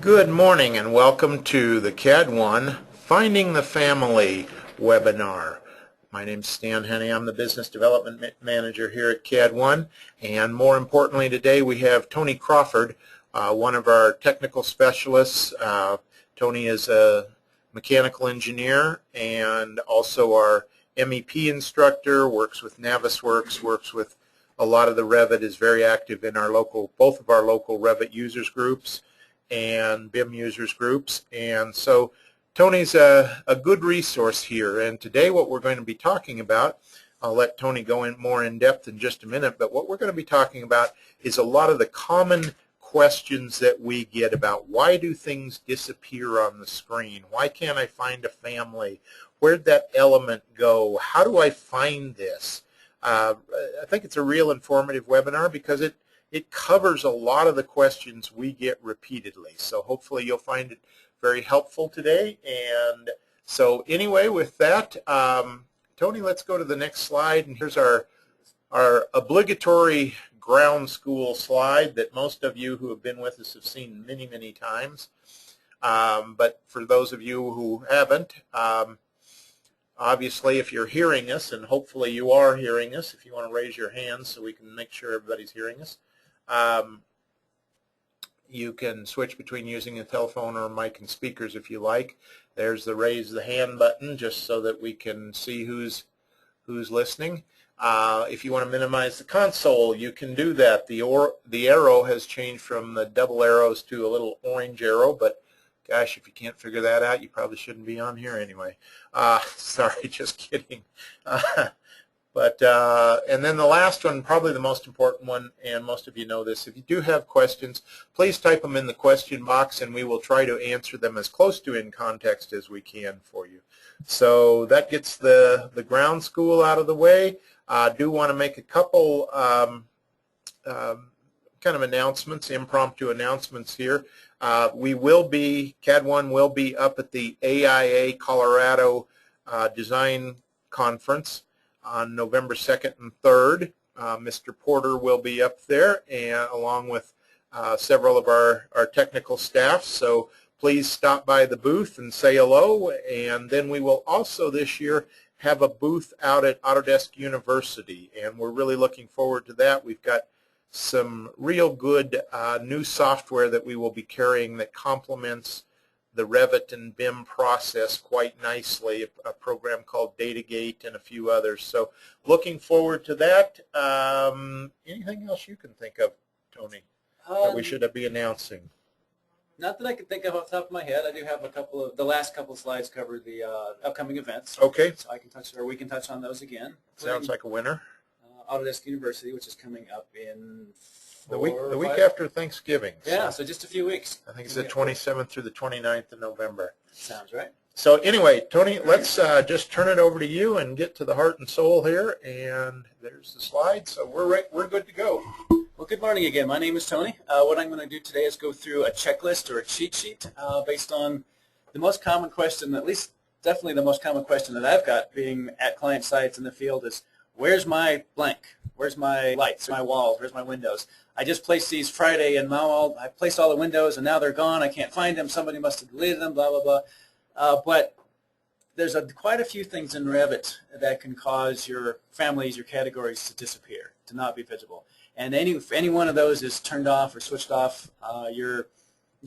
Good morning and welcome to the CAD-1 Finding the Family webinar. My name's Stan Henney. I'm the Business Development Manager here at CAD-1, and more importantly today we have Tony Crawford, one of our technical specialists. Tony is a mechanical engineer and also our MEP instructor, works with Navisworks, works with a lot of the Revit, is very active in our both of our local Revit users groups and BIM users groups. And so Tony's a good resource here, and today what we're going to be talking about, I'll let Tony go in more in depth in just a minute, but what we're going to be talking about is a lot of the common questions that we get about why do things disappear on the screen? Why can't I find a family? Where'd that element go? How do I find this? I think it's a real informative webinar because it covers a lot of the questions we get repeatedly. So hopefully you'll find it very helpful today. And so anyway, with that, Tony, let's go to the next slide. And here's our obligatory ground school slide that most of you who have been with us have seen many, many times. But for those of you who haven't, obviously if you're hearing us, and hopefully you are hearing us, if you want to raise your hands so we can make sure everybody's hearing us, you can switch between using a telephone or a mic and speakers if you like. There's the raise the hand button just so that we can see who's listening. If you want to minimize the console, you can do that. The arrow has changed from the double arrows to a little orange arrow, but gosh, if you can't figure that out, you probably shouldn't be on here anyway. Sorry, just kidding. And then the last one, probably the most important one, and most of you know this, if you do have questions, please type them in the question box and we will try to answer them as close to in context as we can for you. So that gets the ground school out of the way. I do want to make a couple kind of announcements, impromptu announcements here. CAD-1 will be up at the AIA Colorado Design Conference on November 2nd and 3rd. Mr. Porter will be up there, and along with several of our technical staff. So please stop by the booth and say hello. And then we will also this year have a booth out at Autodesk University, and we're really looking forward to that. We've got some real good new software that we will be carrying that complements the Revit and BIM process quite nicely, a program called Datagate and a few others. So looking forward to that. Anything else you can think of, Tony, that we should be announcing? Not that I can think of off the top of my head. I do have the last couple of slides cover the upcoming events. Okay. So I can touch, or we can touch on those again. Sounds like a winner. Autodesk University, which is coming up in the week after Thanksgiving. Yeah, so just a few weeks. I think it's the 27th through the 29th of November. Sounds right. So anyway, Tony, let's just turn it over to you and get to the heart and soul here. And there's the slide. So we're good to go. Well, good morning again. My name is Tony. What I'm going to do today is go through a checklist or a cheat sheet based on the most common question, at least definitely the most common question that I've got being at client sites in the field is, where's my blank? Where's my lights, my walls, where's my windows? I just placed these Friday, and now I placed all the windows, and now they're gone. I can't find them. Somebody must have deleted them, blah, blah, blah. But there's quite a few things in Revit that can cause your families, your categories to disappear, to not be visible. And if any one of those is turned off or switched off, your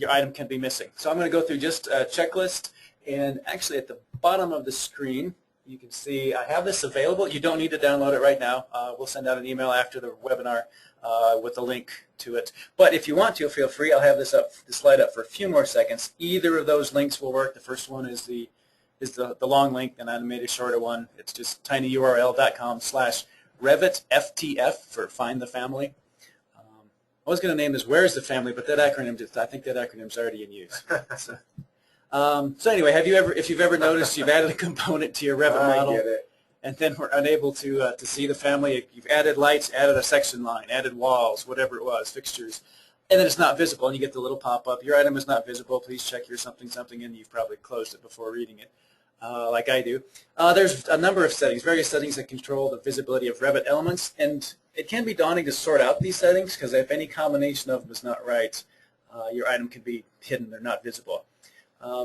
item can be missing. So I'm going to go through just a checklist, and actually at the bottom of the screen, you can see I have this available. You don't need to download it right now. We'll send out an email after the webinar with a link to it. But if you want to, feel free. I'll have this slide up for a few more seconds. Either of those links will work. The first one is the long link, and I made a shorter one. It's just tinyurl.com/RevitFTF for Find the Family. I was going to name this Where's the Family, but that acronym, I think that acronym's already in use. So anyway, if you've ever noticed you've added a component to your Revit model and then we're unable to see the family, you've added lights, added a section line, added walls, whatever it was, fixtures, and then it's not visible, and you get the little pop-up, your item is not visible, please check your something, and you've probably closed it before reading it, like I do. There's a number of settings, various settings that control the visibility of Revit elements, and it can be daunting to sort out these settings because if any combination of them is not right, your item could be hidden or not visible.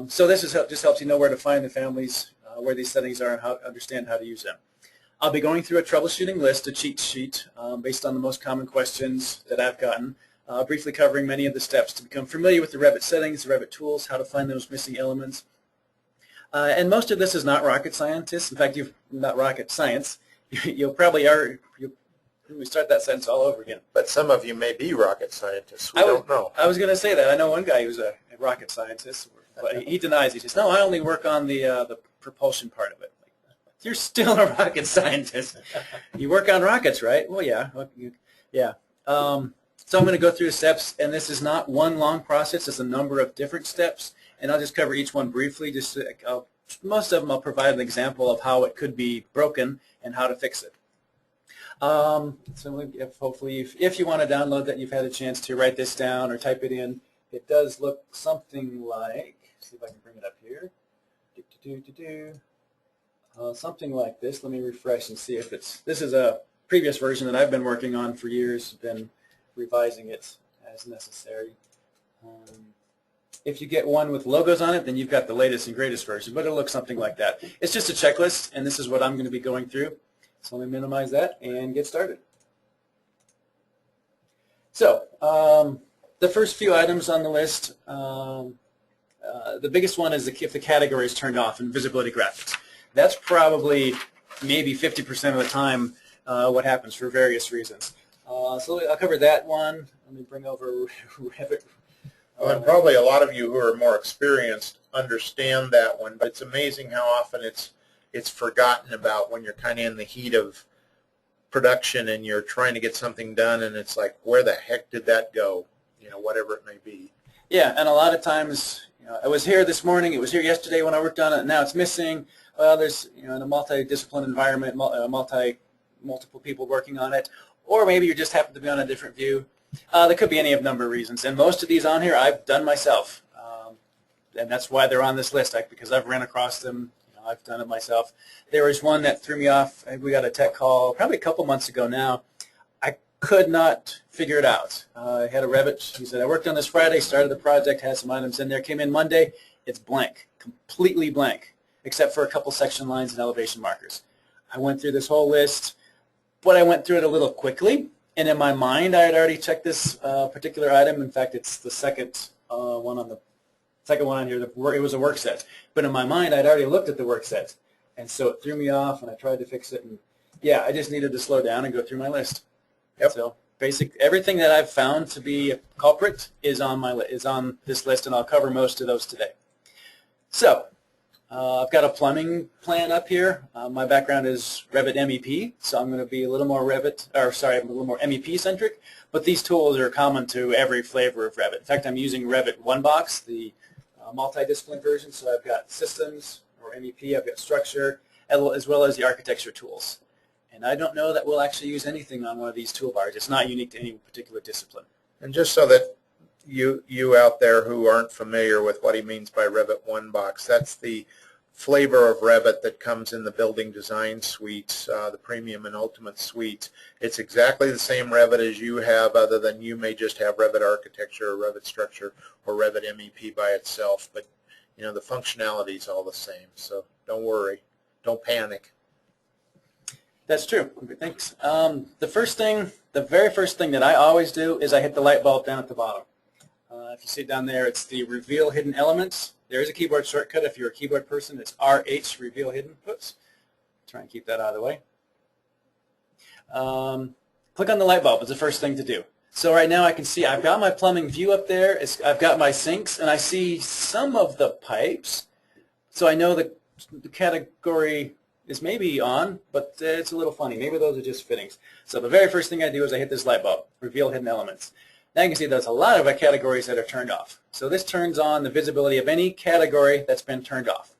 So this just helps you know where to find the families, where these settings are, and how understand how to use them. I'll be going through a troubleshooting list, a cheat sheet, based on the most common questions that I've gotten, briefly covering many of the steps to become familiar with the Revit settings, the Revit tools, how to find those missing elements. And most of this is not rocket scientists. In fact, not rocket science. You'll probably let me start that sentence all over again. But some of you may be rocket scientists. We don't know. I was going to say that. I know one guy who's a rocket scientist, but he denies. He says, "No, I only work on the propulsion part of it." You're still a rocket scientist. You work on rockets, right? Well, yeah. Yeah. So I'm going to go through the steps, and this is not one long process. It's a number of different steps, and I'll just cover each one briefly. Most of them I'll provide an example of how it could be broken and how to fix it. So hopefully, if you want to download that, you've had a chance to write this down or type it in. It does look something like, see if I can bring it up here. Something like this. Let me refresh and see if it's, this is a previous version that I've been working on for years, been revising it as necessary. If you get one with logos on it, then you've got the latest and greatest version, but it'll look something like that. It's just a checklist, and this is what I'm going to be going through. So let me minimize that and get started. So the first few items on the list, the biggest one is if the category is turned off in visibility graphics. That's probably maybe 50% of the time what happens for various reasons. So I'll cover that one. Let me bring over Revit. Well, and probably a lot of you who are more experienced understand that one, but it's amazing how often it's forgotten about when you're kind of in the heat of production and you're trying to get something done, and it's like, where the heck did that go? You know, whatever it may be. Yeah, and a lot of times, you know, it was here this morning, it was here yesterday when I worked on it, and now it's missing. Well, there's, you know, in a multi-discipline environment, multiple people working on it, or maybe you just happen to be on a different view. There could be any of a number of reasons, and most of these on here I've done myself, and that's why they're on this list, because I've ran across them. You know, I've done it myself. There was one that threw me off. We got a tech call probably a couple months ago now. I could not figure it out. I had a Revit. He said, I worked on this Friday, started the project, had some items in there, came in Monday. It's blank, completely blank, except for a couple section lines and elevation markers. I went through this whole list, but I went through it a little quickly. And in my mind, I had already checked this particular item. In fact, it's the second one on here. It was a work set. But in my mind, I'd already looked at the work set. And so it threw me off, and I tried to fix it. And yeah, I just needed to slow down and go through my list. Yep. So everything that I've found to be a culprit is on this list, and I'll cover most of those today. So I've got a plumbing plan up here. My background is Revit MEP, so I'm going to be a little more MEP centric. But these tools are common to every flavor of Revit. In fact, I'm using Revit One Box, the multidiscipline version. So I've got systems or MEP, I've got structure, as well as the architecture tools. And I don't know that we'll actually use anything on one of these toolbars. It's not unique to any particular discipline. And just so that you out there who aren't familiar with what he means by Revit One Box, that's the flavor of Revit that comes in the building design suites, the premium and ultimate suites. It's exactly the same Revit as you have, other than you may just have Revit architecture or Revit structure or Revit MEP by itself, but you know, the functionality is all the same, so don't worry, don't panic. That's true. Thanks. The very first thing that I always do is I hit the light bulb down at the bottom. If you see it down there, it's the Reveal Hidden Elements. There is a keyboard shortcut. If you're a keyboard person, it's RH, Reveal Hidden. Oops. Try and keep that out of the way. Click on the light bulb is the first thing to do. So right now I can see I've got my plumbing view up there. I've got my sinks, and I see some of the pipes. So I know the category is maybe on, but it's a little funny. Maybe those are just fittings. So the very first thing I do is I hit this light bulb, Reveal Hidden Elements. Now you can see there's a lot of categories that are turned off. So this turns on the visibility of any category that's been turned off.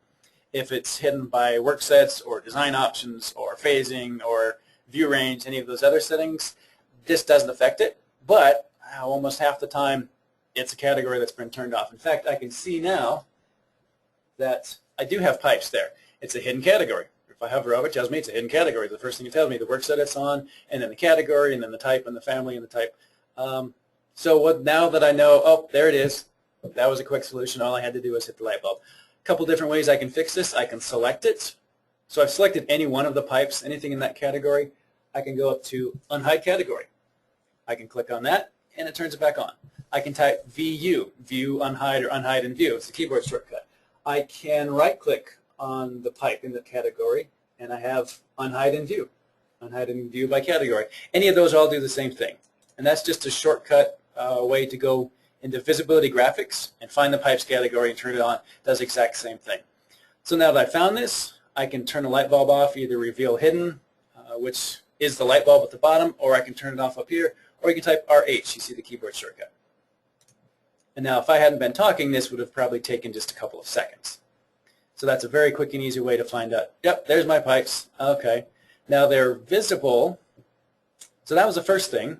If it's hidden by work sets or design options or phasing or view range, any of those other settings, this doesn't affect it. But almost half the time, it's a category that's been turned off. In fact, I can see now that I do have pipes there. It's a hidden category. If I hover over, it tells me it's a hidden category. The first thing it tells me, the work set it's on, and then the category, and then the type, and the family, and the type. So now that I know, oh, there it is. That was a quick solution. All I had to do was hit the light bulb. A couple different ways I can fix this. I can select it. So I've selected any one of the pipes, anything in that category. I can go up to unhide category. I can click on that, and it turns it back on. I can type VU, view, unhide, or unhide and view. It's a keyboard shortcut. I can right-click on the pipe in the category, and I have unhide and view by category. Any of those all do the same thing, and that's just a shortcut way to go into visibility graphics and find the pipes category and turn it on. It does the exact same thing. So now that I found this, I can turn the light bulb off, either reveal hidden, which is the light bulb at the bottom, or I can turn it off up here, or you can type RH. You see the keyboard shortcut. And now if I hadn't been talking, this would have probably taken just a couple of seconds. So that's a very quick and easy way to find out, yep, there's my pipes. Okay. Now they're visible. So that was the first thing.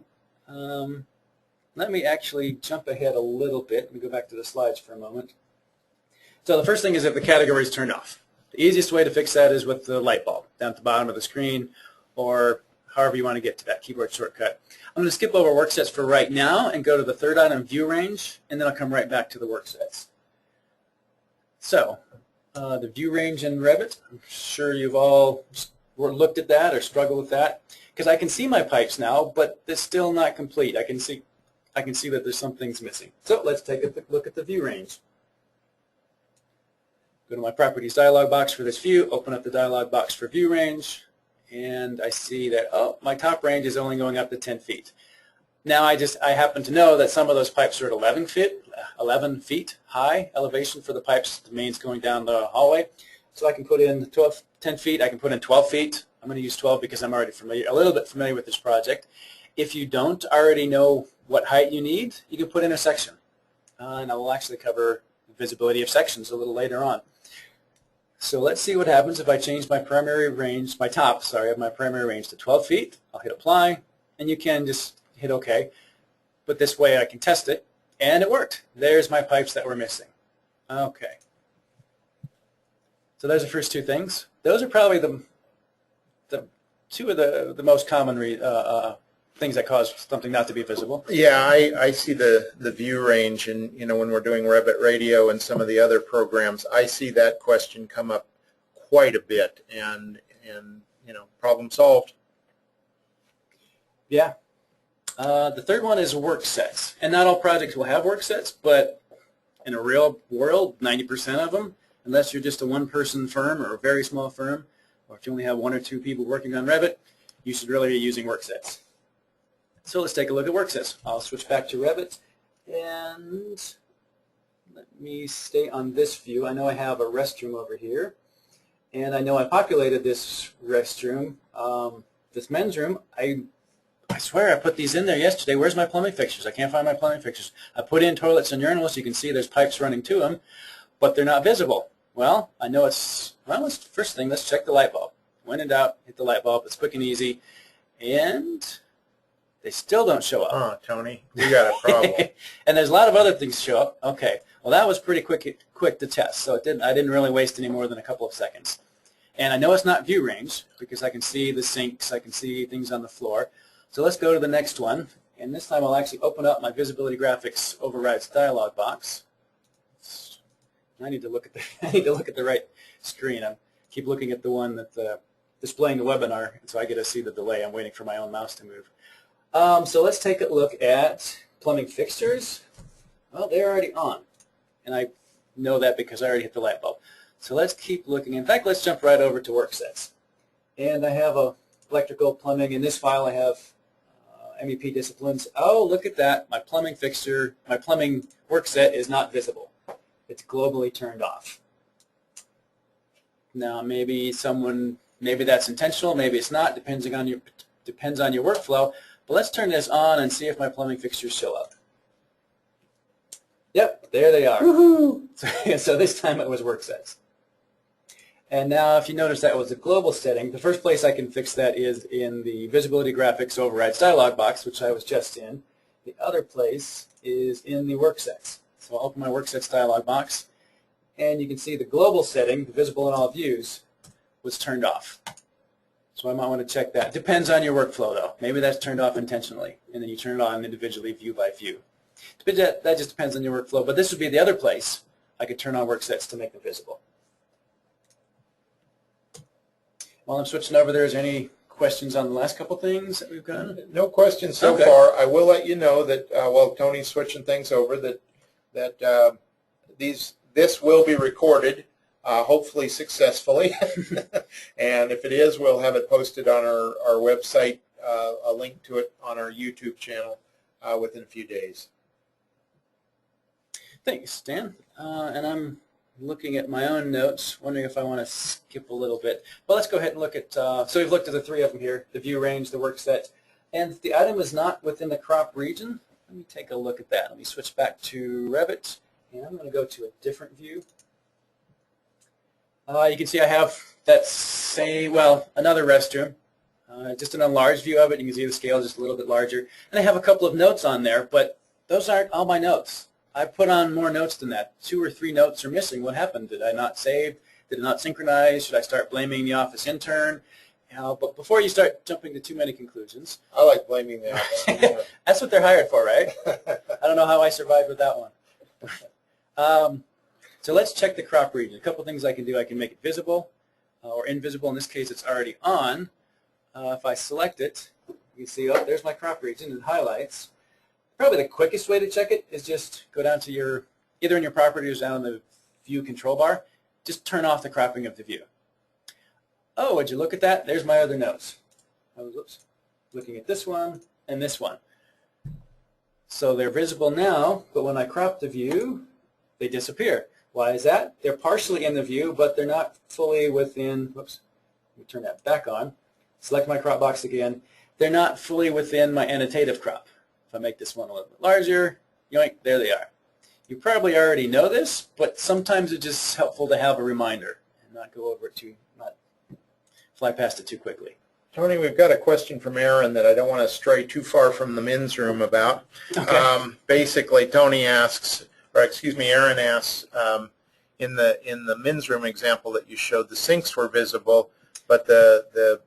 Let me actually jump ahead a little bit. Let me go back to the slides for a moment. So the first thing is if the category is turned off. The easiest way to fix that is with the light bulb down at the bottom of the screen, or however you want to get to that keyboard shortcut. I'm going to skip over worksets for right now and go to the third item, view range, and then I'll come right back to the worksets. So the view range in Revit, I'm sure you've all looked at that or struggled with that, because I can see my pipes now, but it's still not complete. I can see that there's some things missing. So let's take a look at the view range. Go to my properties dialog box for this view, open up the dialog box for view range, and I see that, oh, my top range is only going up to 10 feet. Now I happen to know that some of those pipes are at 11 feet high elevation for the pipes, the mains going down the hallway. So I can put in 10 feet, I can put in 12 feet. I'm going to use 12 because I'm already a little bit familiar with this project. If you don't already know what height you need, you can put in a section. And I will actually cover the visibility of sections a little later on. So let's see what happens if I change my primary range, my top, sorry, of my primary range to 12 feet. I'll hit apply, and you can just hit OK. But this way I can test it, and it worked. There's my pipes that were missing. Okay. So there's the first two things. Those are probably the two of the most common things that cause something not to be visible. Yeah, I see the view range, and when we're doing Revit Radio and some of the other programs, I see that question come up quite a bit, and problem solved. Yeah. The third one is work sets, and not all projects will have work sets, but in a real world, 90% of them, unless you're just a one-person firm or a very small firm, or if you only have one or two people working on Revit, you should really be using work sets. So let's take a look at worksets. I'll switch back to Revit, and let me stay on this view. I know I have a restroom over here, and I know I populated this restroom, this men's room. I swear I put these in there yesterday. Where's my plumbing fixtures? I can't find my plumbing fixtures. I put in toilets and urinals. You can see there's pipes running to them, but they're not visible. Well, I know first thing, let's check the light bulb. When in doubt, hit the light bulb. It's quick and easy, and they still don't show up. Oh, Tony, we got a problem. And there's a lot of other things show up. Okay, well that was pretty quick to test, so I didn't really waste any more than a couple of seconds. And I know it's not view range because I can see the sinks, I can see things on the floor. So let's go to the next one, and this time I'll actually open up my visibility graphics overrides dialog box. I need to look at the right screen. I keep looking at the one that's displaying the webinar, and so I get to see the delay. I'm waiting for my own mouse to move. So let's take a look at plumbing fixtures. Well, they're already on, and I know that because I already hit the light bulb. So let's keep looking. In fact, let's jump right over to worksets. And I have electrical, plumbing. In this file, I have MEP disciplines. Oh, look at that. My plumbing fixture, my plumbing workset is not visible. It's globally turned off. Now, maybe that's intentional, maybe it's not, depends on your workflow. But let's turn this on and see if my plumbing fixtures show up. Yep, there they are. Woohoo! So this time it was worksets. And now if you notice that was a global setting, the first place I can fix that is in the Visibility Graphics Overrides dialog box, which I was just in. The other place is in the worksets. So I'll open my worksets dialog box, and you can see the global setting, the visible in all views, was turned off. So I might want to check that. Depends on your workflow though. Maybe that's turned off intentionally and then you turn it on individually view by view. But that just depends on your workflow. But this would be the other place I could turn on work sets to make them visible. While I'm switching over there, is there any questions on the last couple things that we've got? No questions so Okay. far. I will let you know that while Tony's switching things over, that this will be recorded, hopefully successfully. And if it is, we'll have it posted on our website, a link to it on our YouTube channel within a few days. Thanks, Dan. And I'm looking at my own notes, wondering if I want to skip a little bit. Well, let's go ahead and look at, so we've looked at the three of them here, the view range, the work set, and the item is not within the crop region. Let me take a look at that. Let me switch back to Revit, and I'm going to go to a different view. You can see I have that another restroom, just an enlarged view of it. You can see the scale is just a little bit larger. And I have a couple of notes on there, but those aren't all my notes. I put on more notes than that. 2 or 3 notes are missing. What happened? Did I not save? Did it not synchronize? Should I start blaming the office intern? But before you start jumping to too many conclusions. I like blaming the office intern. That's what they're hired for, right? I don't know how I survived with that one. So let's check the crop region. A couple things I can do. I can make it visible or invisible. In this case, it's already on. If I select it, you can see, oh, there's my crop region and highlights. Probably the quickest way to check it is just go down to either in your properties or down in the view control bar, just turn off the cropping of the view. Oh, would you look at that? There's my other notes. I was looking at this one and this one. So they're visible now, but when I crop the view, they disappear. Why is that? They're partially in the view, but they're not fully within, whoops, let me turn that back on. Select my crop box again. They're not fully within my annotative crop. If I make this one a little bit larger, yoink, there they are. You probably already know this, but sometimes it's just helpful to have a reminder and not go over it not fly past it too quickly. Tony, we've got a question from Aaron that I don't want to stray too far from the men's room about. Okay. Basically, Aaron asks, in the men's room example that you showed, the sinks were visible, but the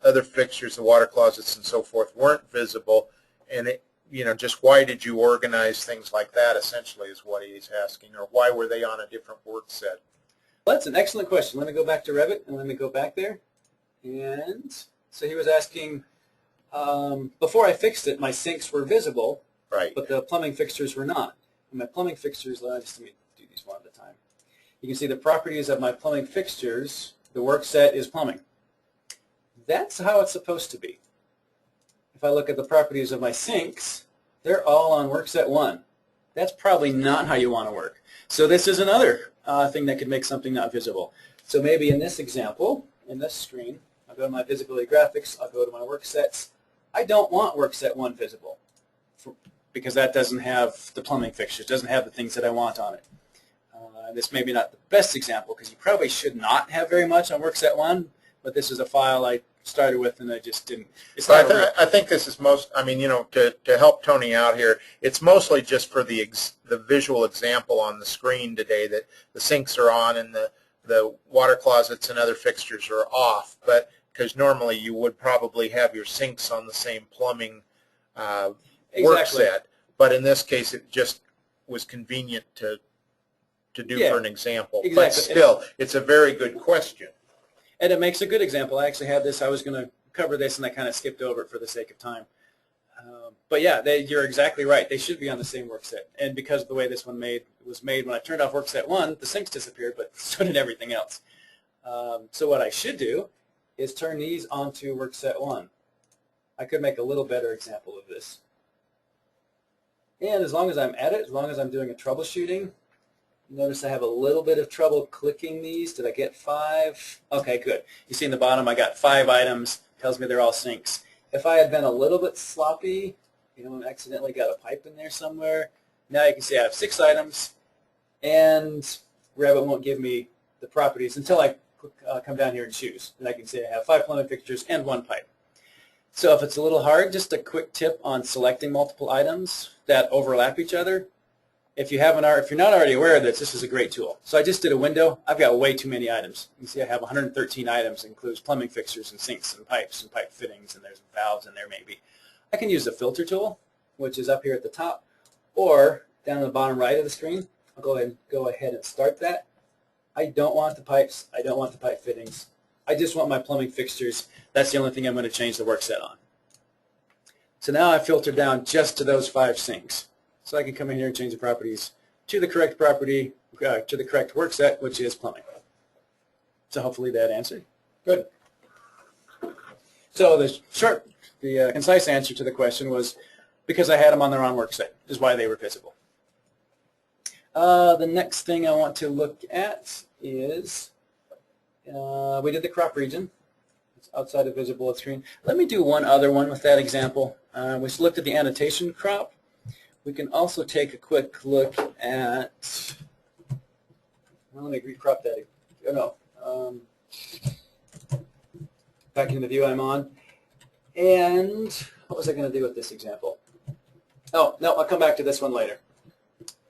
other fixtures, the water closets and so forth, weren't visible. And just why did you organize things like that, essentially, is what he's asking, or why were they on a different work set? Well, that's an excellent question. Let me go back to Revit, and let me go back there. And so he was asking, before I fixed it, my sinks were visible, Right. but the plumbing fixtures were not. And my plumbing fixtures, let me do these one at a time. You can see the properties of my plumbing fixtures. The work set is plumbing. That's how it's supposed to be. If I look at the properties of my sinks, they're all on work set 1. That's probably not how you want to work. So this is another thing that could make something not visible. So maybe in this example, in this screen, I'll go to my visibility graphics, I'll go to my work sets. I don't want work set 1 visible because that doesn't have the plumbing fixtures, doesn't have the things that I want on it. This may be not the best example because you probably should not have very much on work set 1, but this is a file I started with and I just didn't. I think this is to help Tony out here, it's mostly just for the visual example on the screen today that the sinks are on and the water closets and other fixtures are off, but because normally you would probably have your sinks on the same plumbing work set, but in this case it just was convenient to do for an example. Exactly. But still, it's a very good question. And it makes a good example. I actually had this. I was going to cover this, and I kind of skipped over it for the sake of time. But yeah, you're exactly right. They should be on the same work set. And because of the way this one was made, when I turned off work set 1, the sinks disappeared, but so did everything else. So what I should do is turn these onto work set 1. I could make a little better example of this. And as long as I'm at it, as long as I'm doing a troubleshooting, notice I have a little bit of trouble clicking these. Did I get 5? Okay, good. You see in the bottom I got 5 items. Tells me they're all sinks. If I had been a little bit sloppy, accidentally got a pipe in there somewhere, now you can see I have 6 items, and Revit won't give me the properties until I come down here and choose. And I can say I have 5 plumbing fixtures and 1 pipe. So if it's a little hard, just a quick tip on selecting multiple items that overlap each other. if you're not already aware of this, this is a great tool. So I just did a window. I've got way too many items. You can see I have 113 items. It includes plumbing fixtures and sinks and pipes and pipe fittings, and there's valves in there maybe. I can use the filter tool, which is up here at the top, or down in the bottom right of the screen. I'll go ahead and start that. I don't want the pipes. I don't want the pipe fittings. I just want my plumbing fixtures. That's the only thing I'm going to change the work set on. So now I've filtered down just to those 5 sinks. So I can come in here and change the properties to the correct property, to the correct work set, which is plumbing. So hopefully that answered. Good. So the concise answer to the question was because I had them on the wrong work set is why they were visible. The next thing I want to look at is we did the crop region. It's outside of visible at screen. Let me do one other one with that example. We looked at the annotation crop. We can also take a quick look at, well, let me recrop that. Oh, no. Back into the view I'm on. And what was I going to do with this example? Oh, no, I'll come back to this one later.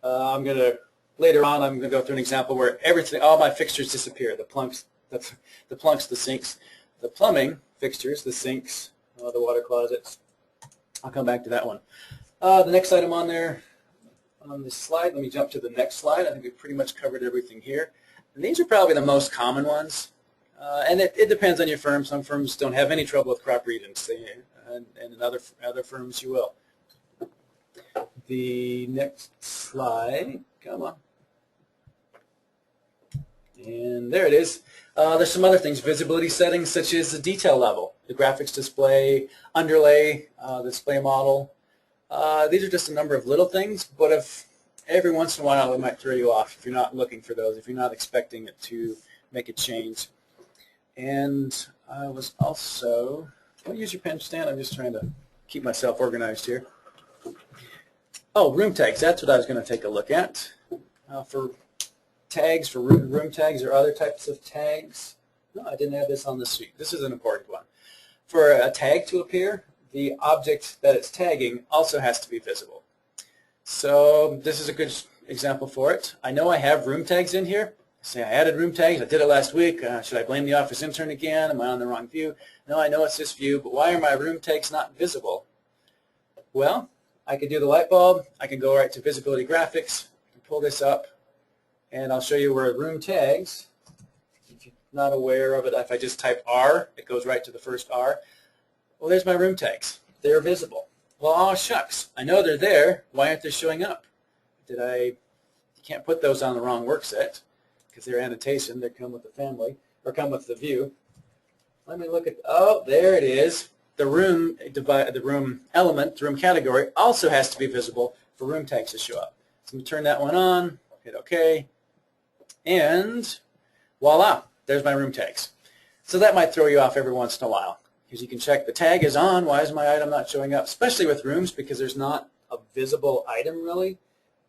Later on, I'm going to go through an example where all my fixtures disappear. The plunks, the sinks, the plumbing fixtures, the sinks, the water closets. I'll come back to that one. The next item on there, on this slide, let me jump to the next slide. I think we've pretty much covered everything here. And these are probably the most common ones. And it depends on your firm. Some firms don't have any trouble with crop regions, and in other firms you will. The next slide, come on. And there it is. There's some other things, visibility settings such as the detail level, the graphics display, underlay, display model. These are just a number of little things, but if every once in a while it might throw you off if you're not looking for those, if you're not expecting it to make a change. And I was also, can I use your pen stand? I'm just trying to keep myself organized here. Oh, room tags, that's what I was going to take a look at. For tags, for room tags or other types of tags. No, I didn't have this on this sheet. This is an important one. For a tag to appear, the object that it's tagging also has to be visible. So this is a good example for it. I know I have room tags in here. Say I added room tags. I did it last week. Should I blame the office intern again? Am I on the wrong view? No, I know it's this view, but why are my room tags not visible? Well, I can do the light bulb. I can go right to visibility graphics, pull this up, and I'll show you where room tags, if you're not aware of it, if I just type R, it goes right to the first R. Well, there's my room tags. They're visible. Well, oh shucks, I know they're there. Why aren't they showing up? You can't put those on the wrong work set because they're annotation. They come with the family, or come with the view. Let me look at, oh, there it is. The room element, the room category, also has to be visible for room tags to show up. So I'm going to turn that one on, hit OK, and voila, there's my room tags. So that might throw you off every once in a while because you can check the tag is on, why is my item not showing up, especially with rooms because there's not a visible item really.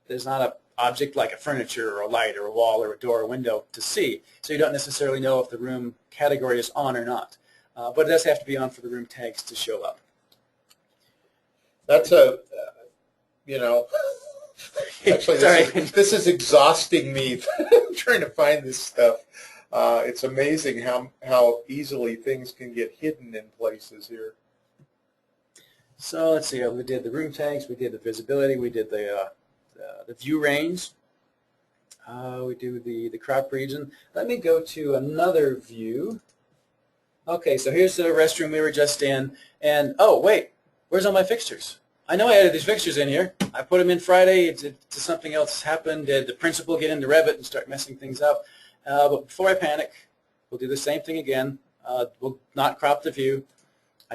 There's not an object like a furniture or a light or a wall or a door or window to see, so you don't necessarily know if the room category is on or not. But it does have to be on for the room tags to show up. That's actually this is exhausting me trying to find this stuff. It's amazing how easily things can get hidden in places here. So let's see, we did the room tags, we did the visibility, we did the view range, we do the crop region. Let me go to another view. Okay, so here's the restroom we were just in, and oh wait, where's all my fixtures? I know I added these fixtures in here. I put them in Friday. Did something else happen? Did the principal get into Revit and start messing things up? But before I panic, we'll do the same thing again. We'll not crop the view.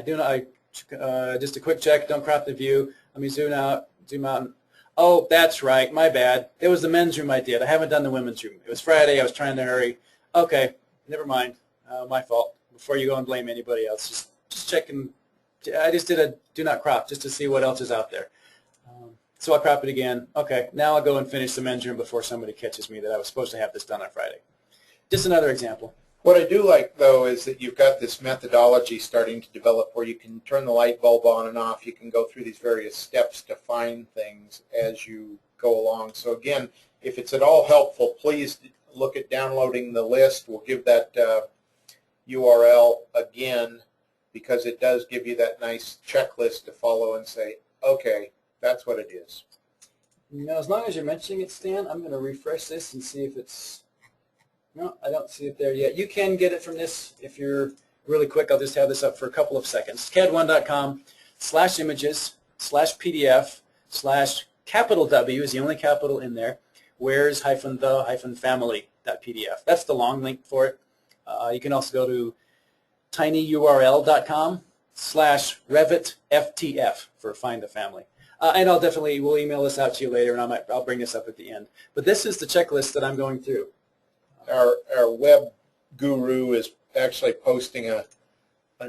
Just a quick check, don't crop the view. Let me zoom out. And, oh, that's right, my bad. It was the men's room I did. I haven't done the women's room. It was Friday. I was trying to hurry. Okay, never mind. My fault. Before you go and blame anybody else, just checking. I just did a do not crop just to see what else is out there. So I'll crop it again. Okay, now I'll go and finish the men's room before somebody catches me that I was supposed to have this done on Friday. Just another example. What I do like, though, is that you've got this methodology starting to develop where you can turn the light bulb on and off. You can go through these various steps to find things as you go along. So again, if it's at all helpful, please look at downloading the list. We'll give that URL again, because it does give you that nice checklist to follow and say, okay, that's what it is. Now, as long as you're mentioning it, Stan, I'm going to refresh this and see if it's, no, I don't see it there yet. You can get it from this if you're really quick. I'll just have this up for a couple of seconds. CAD1.com/images/PDF/capital W is the only capital in there. Where's-the-family.pdf. That's the long link for it. You can also go to tinyurl.com/RevitFTF for find the family. And we'll email this out to you later, and I'll bring this up at the end. But this is the checklist that I'm going through. Our web guru is actually posting a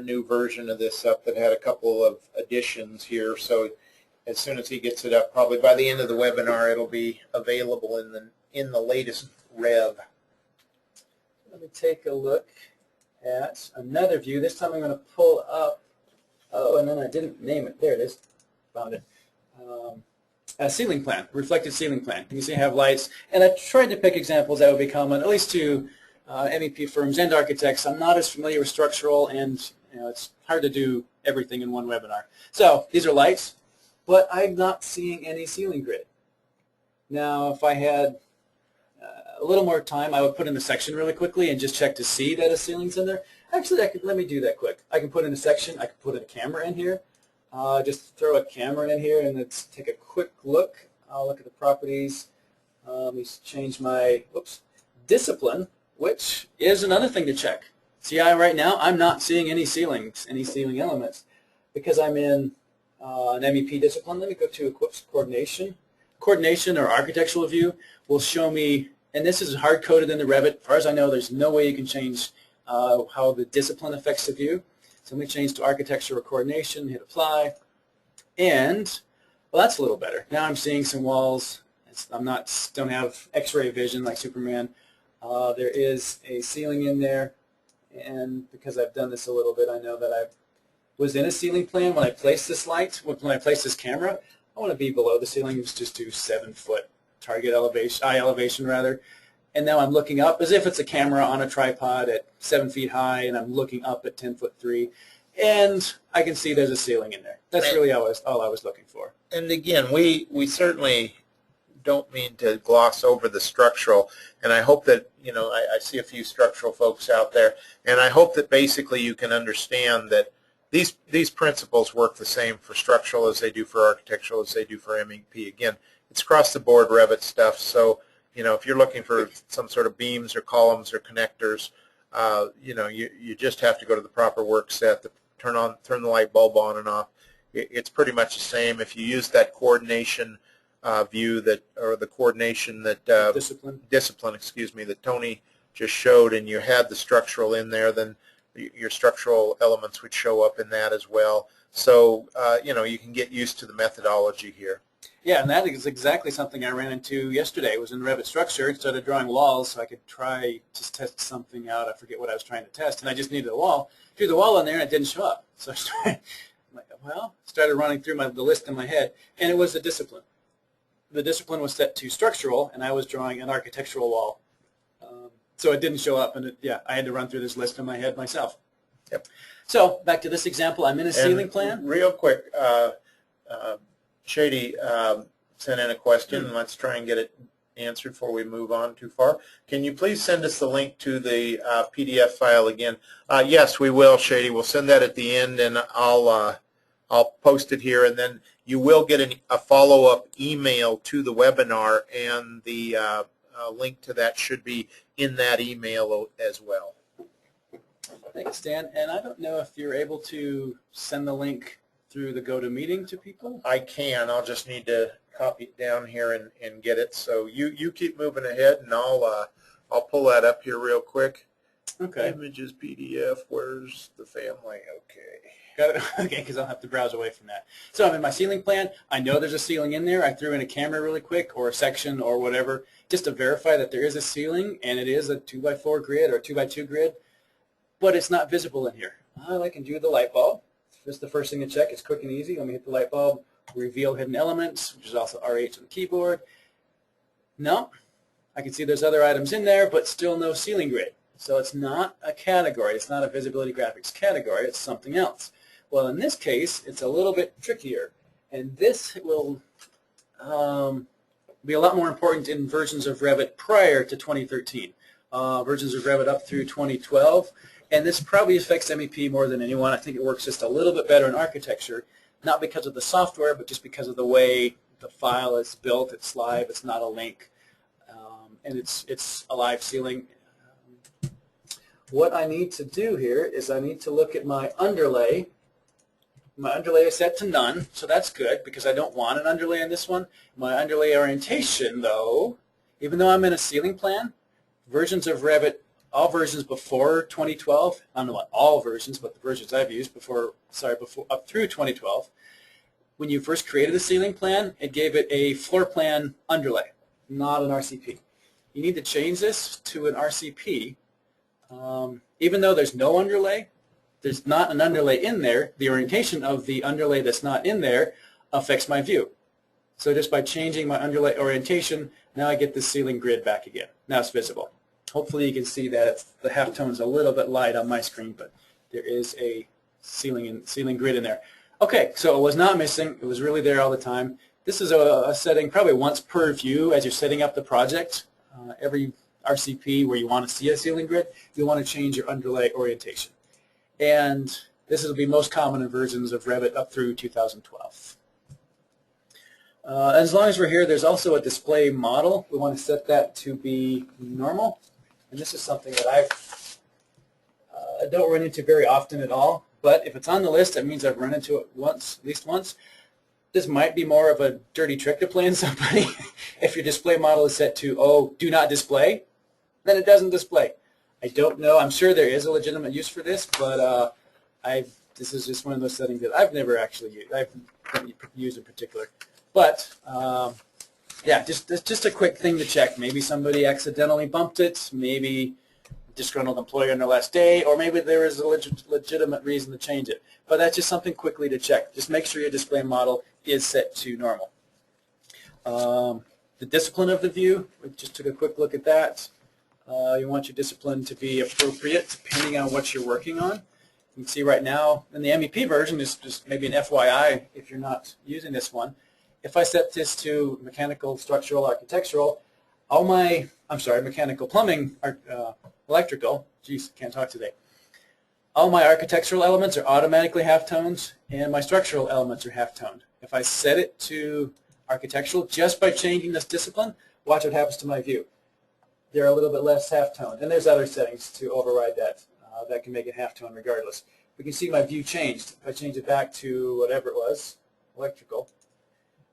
new version of this up that had a couple of additions here. So as soon as he gets it up, probably by the end of the webinar, it'll be available in the latest Rev. Let me take a look at another view. This time I'm going to pull up, oh, and then I didn't name it. There it is. Found it. A ceiling plan, reflected ceiling plan. You see I have lights, and I tried to pick examples that would be common, at least to MEP firms and architects. I'm not as familiar with structural, and it's hard to do everything in one webinar. So these are lights, but I'm not seeing any ceiling grid. Now, if I had a little more time, I would put in a section really quickly and just check to see that a ceiling's in there. Actually, let me do that quick. I can put in a section. I can put a camera in here. Just throw a camera in here and let's take a quick look. I'll look at the properties. Let me change my discipline, which is another thing to check. See, right now I'm not seeing any ceilings, any ceiling elements, because I'm in an MEP discipline. Let me go to coordination. Coordination or architectural view will show me, and this is hard-coded in the Revit. As far as I know, there's no way you can change how the discipline affects the view. So let me change to architecture or coordination, hit apply, and well, that's a little better. Now I'm seeing some walls. Don't have X-ray vision like Superman. There is a ceiling in there, and because I've done this a little bit, I know that I was in a ceiling plan when I placed this light. When I placed this camera, I want to be below the ceiling. Let's just do 7-foot target elevation, eye elevation rather. And now I'm looking up as if it's a camera on a tripod at 7 feet high, and I'm looking up at 10'3", and I can see there's a ceiling in there. That's really all I was looking for. And again, we certainly don't mean to gloss over the structural, and I hope that, I see a few structural folks out there, and I hope that basically you can understand that these principles work the same for structural as they do for architectural as they do for MEP. Again, it's across the board Revit stuff, so if you're looking for some sort of beams or columns or connectors, you just have to go to the proper work set, turn the light bulb on and off. It's pretty much the same. If you use that coordination view or the coordination that discipline, excuse me, that Tony just showed, and you had the structural in there, then your structural elements would show up in that as well. So you can get used to the methodology here. Yeah, and that is exactly something I ran into yesterday. It was in Revit Structure. I started drawing walls so I could try to test something out. I forget what I was trying to test, and I just needed a wall. Drew the wall in there, and it didn't show up. So I started running through the list in my head, and it was the discipline. The discipline was set to structural, and I was drawing an architectural wall. So it didn't show up, and I had to run through this list in my head myself. Yep. So back to this example, I'm in a ceiling plan. Real quick, Shady sent in a question, and let's try and get it answered before we move on too far. Can you please send us the link to the PDF file again? Yes, we will, Shady. We'll send that at the end, and I'll post it here, and then you will get a follow-up email to the webinar, and the link to that should be in that email as well. Thanks, Stan. And I don't know if you're able to send the link through the GoToMeeting to people? I can. I'll just need to copy it down here and get it. So you keep moving ahead, and I'll pull that up here real quick. Okay. Images PDF. Where's the family? Okay. Got it. Okay, because I'll have to browse away from that. So I'm in my ceiling plan. I know there's a ceiling in there. I threw in a camera really quick, or a section, or whatever, just to verify that there is a ceiling, and it is a 2x4 grid or a 2x2 grid, but it's not visible in here. I can do the light bulb. That's the first thing to check. It's quick and easy. Let me hit the light bulb, reveal hidden elements, which is also RH on the keyboard, No, I can see there's other items in there, but still no ceiling grid. So it's not a category. It's not a visibility graphics category. It's something else. Well, in this case, it's a little bit trickier. And this will be a lot more important in versions of Revit prior to 2013. Versions of Revit up through 2012. And this probably affects MEP more than anyone. I think it works just a little bit better in architecture, not because of the software, but just because of the way the file is built. It's live. It's not a link. And it's a live ceiling. What I need to do here is I need to look at my underlay. My underlay is set to none, so that's good because I don't want an underlay on this one. My underlay orientation, though, even though I'm in a ceiling plan, versions of Revit, all versions before 2012, I don't know about all versions, but the versions I've used before up through 2012, when you first created the ceiling plan, it gave it a floor plan underlay, not an RCP. You need to change this to an RCP. Even though there's no underlay, there's not an underlay in there, the orientation of the underlay that's not in there affects my view. So just by changing my underlay orientation, now I get the ceiling grid back again. Now it's visible. Hopefully you can see that the halftone's a little bit light on my screen, but there is a ceiling grid in there. Okay, so it was not missing. It was really there all the time. This is a setting probably once per view as you're setting up the project. Every RCP where you want to see a ceiling grid, you want to change your underlay orientation. And this will be most common in versions of Revit up through 2012. As long as we're here, there's also a display model. We want to set that to be normal. And this is something that I don't run into very often at all. But if it's on the list, that means I've run into it once, at least once. This might be more of a dirty trick to play on somebody. If your display model is set to, oh, do not display, then it doesn't display. I don't know. I'm sure there is a legitimate use for this, but this is just one of those settings that I've never actually used. I've used in particular. But yeah, just a quick thing to check. Maybe somebody accidentally bumped it. Maybe a disgruntled employee on their last day, or maybe there is a legitimate reason to change it. But that's just something quickly to check. Just make sure your display model is set to normal. The discipline of the view, we just took a quick look at that. You want your discipline to be appropriate depending on what you're working on. You can see right now in the MEP version, this is just maybe an FYI if you're not using this one. If I set this to mechanical, structural, architectural, mechanical, plumbing, electrical, geez, can't talk today. All my architectural elements are automatically halftones, and my structural elements are halftoned. If I set it to architectural just by changing this discipline, watch what happens to my view. They're a little bit less halftoned, and there's other settings to override that. That can make it halftone regardless. We can see my view changed. If I change it back to whatever it was, electrical,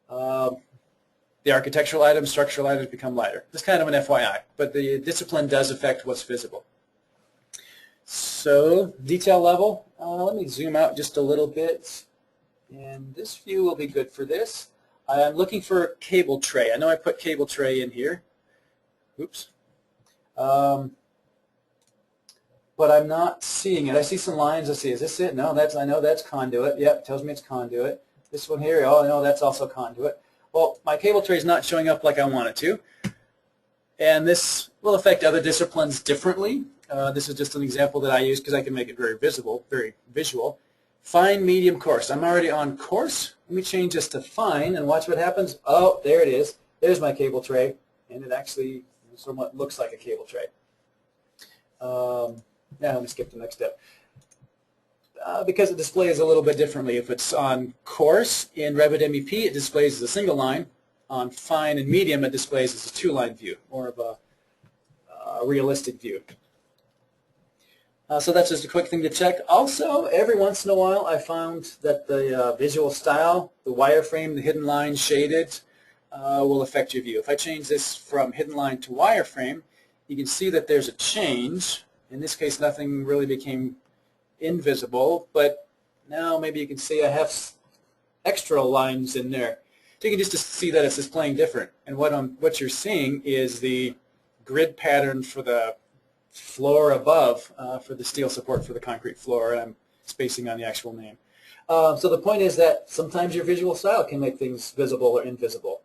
the architectural items, structural items become lighter. It's kind of an FYI, but the discipline does affect what's visible. So detail level, let me zoom out just a little bit, and this view will be good for this. I'm looking for a cable tray. I know I put cable tray in here. Oops. But I'm not seeing it. I see some lines. Let's see, is this it? No, I know that's conduit. Yep, tells me it's conduit. This one here, oh, I know that's also conduit. Well, my cable tray is not showing up like I want it to. And this will affect other disciplines differently. This is just an example that I use because I can make it very visible, very visual. Fine, medium, coarse. I'm already on coarse. Let me change this to fine and watch what happens. Oh, there it is. There's my cable tray. And it actually somewhat looks like a cable tray. Now let me skip the next step. Because it displays a little bit differently. If it's on coarse in Revit MEP, it displays as a single line. On fine and medium, it displays as a two-line view, more of a realistic view. So that's just a quick thing to check. Also, every once in a while, I found that the visual style, the wireframe, the hidden line, shaded, will affect your view. If I change this from hidden line to wireframe, you can see that there's a change. In this case, nothing really became invisible, but now maybe you can see I have extra lines in there. So you can just see that it's displaying different. And what you're seeing is the grid pattern for the floor above for the steel support for the concrete floor. And I'm spacing on the actual name. So the point is that sometimes your visual style can make things visible or invisible.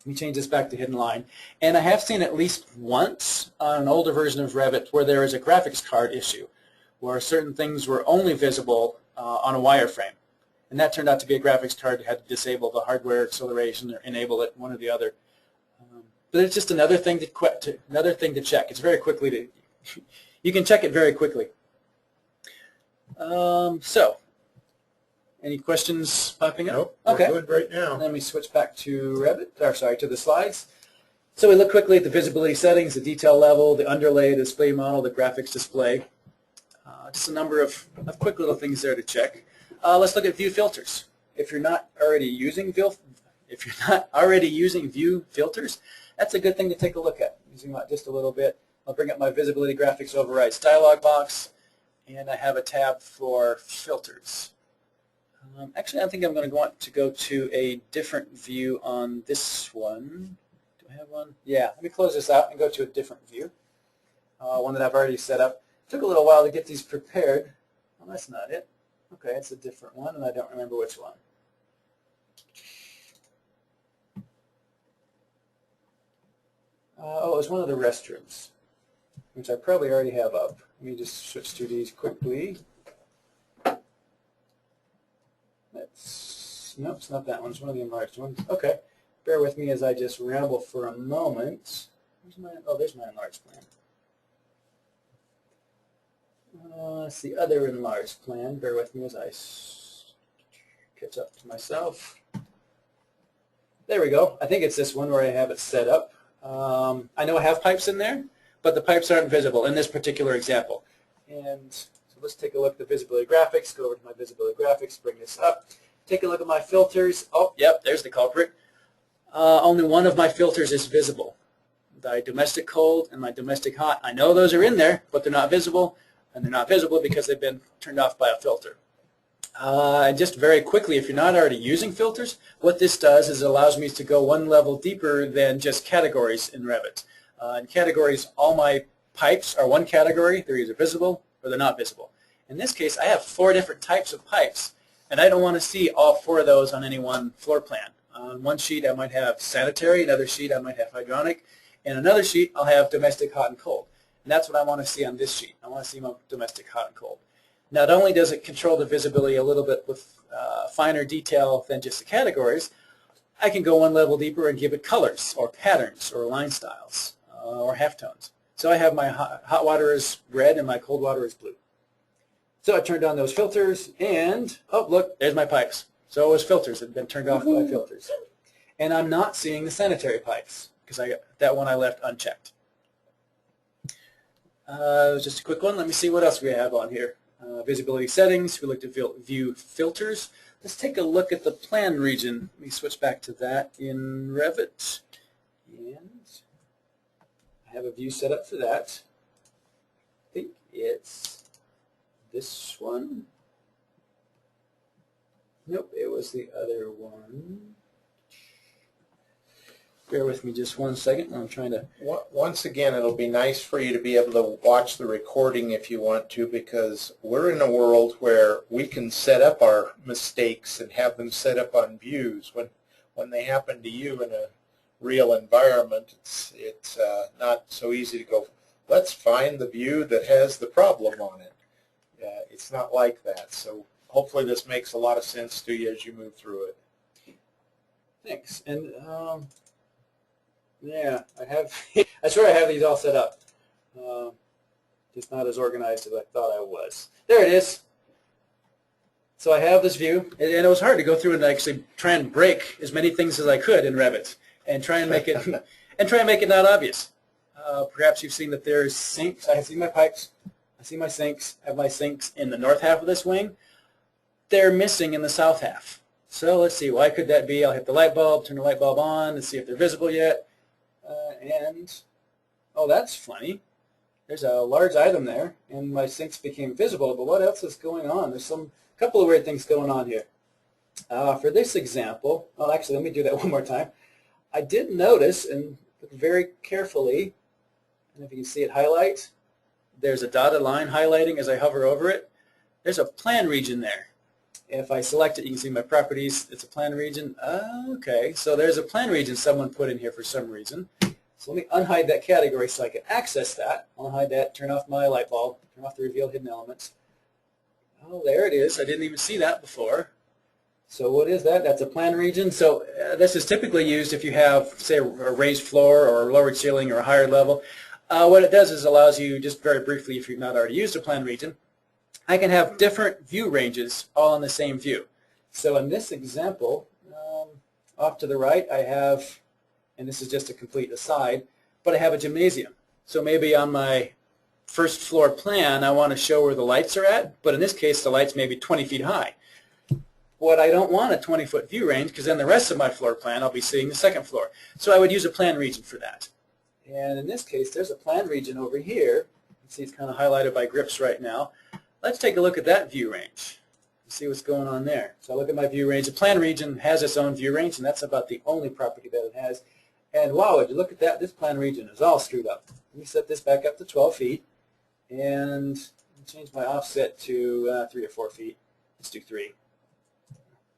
Let me change this back to hidden line. And I have seen at least once on an older version of Revit where there is a graphics card issue, where certain things were only visible on a wireframe. And that turned out to be a graphics card that had to disable the hardware acceleration or enable it, one or the other. But it's just another thing to check. It's very quickly to, you can check it very quickly. So, any questions popping up? Nope, okay. we're good right now. Let me switch back to Revit, or sorry, to the slides. So we look quickly at the visibility settings, the detail level, the underlay, the display model, the graphics display. Just a number of quick little things there to check. Let's look at view filters. If you're not already using view filters, that's a good thing to take a look at. Zoom out just a little bit. I'll bring up my visibility graphics overrides dialog box, and I have a tab for filters. Actually, I think I'm going to want to go to a different view on this one. Do I have one? Yeah, let me close this out and go to a different view, one that I've already set up. It took a little while to get these prepared. Well, that's not it. Okay, it's a different one, and I don't remember which one. Oh, it was one of the restrooms, which I probably already have up. Let me just switch to these quickly. Nope, it's not that one. It's one of the enlarged ones. Okay, bear with me as I just ramble for a moment. There's my enlarged plan. It's the other enlarged plan. Bear with me as I catch up to myself. There we go. I think it's this one where I have it set up. I know I have pipes in there, but the pipes aren't visible in this particular example. And so let's take a look at the visibility graphics. Go over to my visibility graphics, bring this up. Take a look at my filters. Oh, yep, there's the culprit. Only one of my filters is visible. My domestic cold and my domestic hot. I know those are in there, but they're not visible. And they're not visible because they've been turned off by a filter. Just very quickly, if you're not already using filters, what this does is it allows me to go one level deeper than just categories in Revit. In categories, all my pipes are one category. They're either visible or they're not visible. In this case, I have 4 different types of pipes, and I don't want to see all 4 of those on any one floor plan. On one sheet, I might have sanitary. Another sheet, I might have hydronic. And another sheet, I'll have domestic hot and cold. And that's what I want to see on this sheet. I want to see my domestic hot and cold. Not only does it control the visibility a little bit with finer detail than just the categories, I can go one level deeper and give it colors or patterns or line styles or halftones. So I have my hot water is red and my cold water is blue. So I turned on those filters and, oh look, there's my pipes. So it was filters that had been turned off by filters. And I'm not seeing the sanitary pipes because that one I left unchecked. Just a quick one. Let me see what else we have on here. Visibility settings. We looked at view filters. Let's take a look at the plan region. Let me switch back to that in Revit. And I have a view set up for that. I think it's this one. Nope, it was the other one. Bear with me just one second. I'm trying to... Once again, it'll be nice for you to be able to watch the recording if you want to, because we're in a world where we can set up our mistakes and have them set up on views. When they happen to you in a real environment, it's not so easy to go, let's find the view that has the problem on it. It's not like that. So hopefully this makes a lot of sense to you as you move through it. Thanks. And yeah, I swear I have these all set up. Just not as organized as I thought I was. There it is. So I have this view, and it was hard to go through and actually try and break as many things as I could in Revit and try and make it not obvious. Perhaps you've seen that there's sinks. I see my pipes. I see my sinks. I have my sinks in the north half of this wing. They're missing in the south half. So let's see, why could that be? I'll hit the light bulb, turn the light bulb on, and see if they're visible yet. Oh, that's funny. There's a large item there, and my sinks became visible, but what else is going on? There's a couple of weird things going on here. For this example, well, actually, let me do that one more time. I did notice, and look very carefully, and if you can see it highlight, there's a dotted line highlighting as I hover over it. There's a plan region there. If I select it, you can see my properties. It's a plan region. Okay, so there's a plan region someone put in here for some reason. So let me unhide that category so I can access that. I'll hide that, turn off my light bulb, turn off the reveal hidden elements. Oh, there it is. I didn't even see that before. So what is that? That's a plan region. So this is typically used if you have, say, a raised floor or a lowered ceiling or a higher level. What it does is allows you, just very briefly, if you've not already used a plan region, I can have different view ranges all in the same view. So in this example, off to the right, I have, and this is just a complete aside, but I have a gymnasium. So maybe on my first floor plan, I want to show where the lights are at, but in this case, the lights may be 20 feet high. What I don't want a 20-foot view range, because then the rest of my floor plan, I'll be seeing the second floor. So I would use a plan region for that. And in this case, there's a plan region over here. You can see it's kind of highlighted by grips right now. Let's take a look at that view range and see what's going on there. So I look at my view range. The plan region has its own view range, and that's about the only property that it has. And wow, would you look at that? This plan region is all screwed up. Let me set this back up to 12 feet and change my offset to 3 or 4 feet. Let's do 3.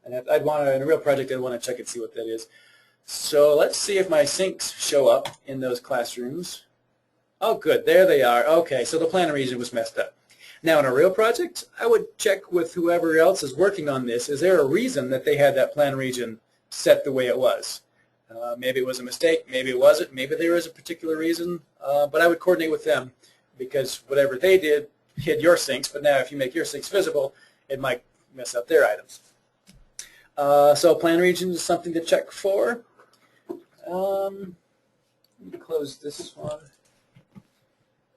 And I'd want to, in a real project, I'd want to check and see what that is. So let's see if my sinks show up in those classrooms. Oh, good. There they are. Okay, so the plan region was messed up. Now, in a real project, I would check with whoever else is working on this. Is there a reason that they had that plan region set the way it was? Maybe it was a mistake. Maybe it wasn't. Maybe there is a particular reason. But I would coordinate with them because whatever they did hid your sinks. But now if you make your sinks visible, it might mess up their items. So plan region is something to check for. Let me close this one.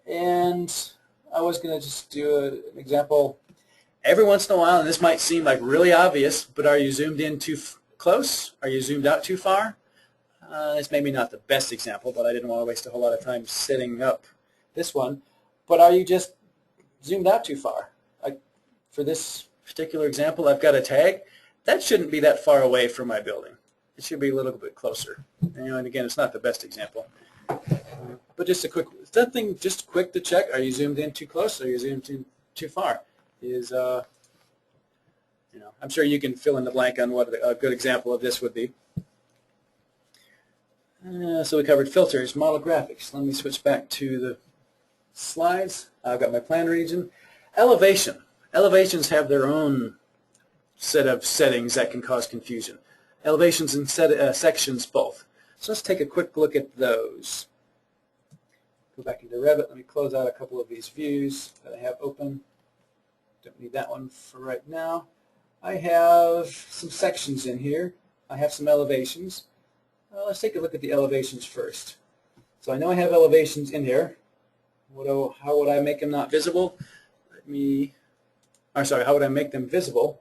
And I was going to just do an example. Every once in a while, and this might seem like really obvious, but are you zoomed in too close? Are you zoomed out too far? It's maybe not the best example, but I didn't want to waste a whole lot of time setting up this one. But are you just zoomed out too far? For this particular example, I've got a tag. That shouldn't be that far away from my building. It should be a little bit closer. And again, it's not the best example. But just a quick, something just quick to check. Are you zoomed in too close? Or are you zoomed too far? I'm sure you can fill in the blank on what a good example of this would be. So we covered filters, model graphics. Let me switch back to the slides. I've got my plan region. Elevation. Elevations have their own set of settings that can cause confusion. Elevations and sections both. So let's take a quick look at those. Go back into Revit. Let me close out a couple of these views that I have open. Don't need that one for right now. I have some sections in here. I have some elevations. Let's take a look at the elevations first. So I know I have elevations in here. How would I make them not visible? How would I make them visible?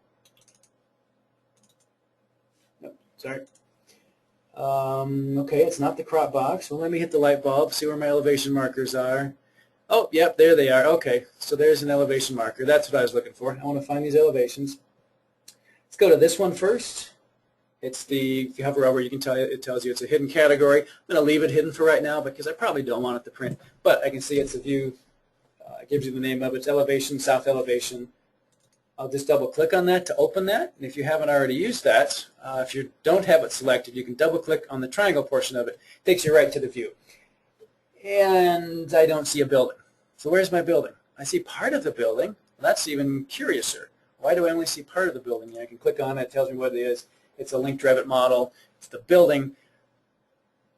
Nope, sorry. Okay, it's not the crop box. Well, let me hit the light bulb, see where my elevation markers are. Oh, yep, there they are. Okay, so there's an elevation marker. That's what I was looking for. I want to find these elevations. Let's go to this one first. It's if you hover over, you can tell it tells you it's a hidden category. I'm going to leave it hidden for right now because I probably don't want it to print. But I can see it's a view. It gives you the name of it. It's elevation, south elevation. I'll just double click on that to open that. And if you haven't already used that, if you don't have it selected, you can double click on the triangle portion of it. It takes you right to the view. And I don't see a building. So where's my building? I see part of the building. Well, that's even curiouser. Why do I only see part of the building? I can click on it. It tells me what it is. It's a linked Revit model. It's the building.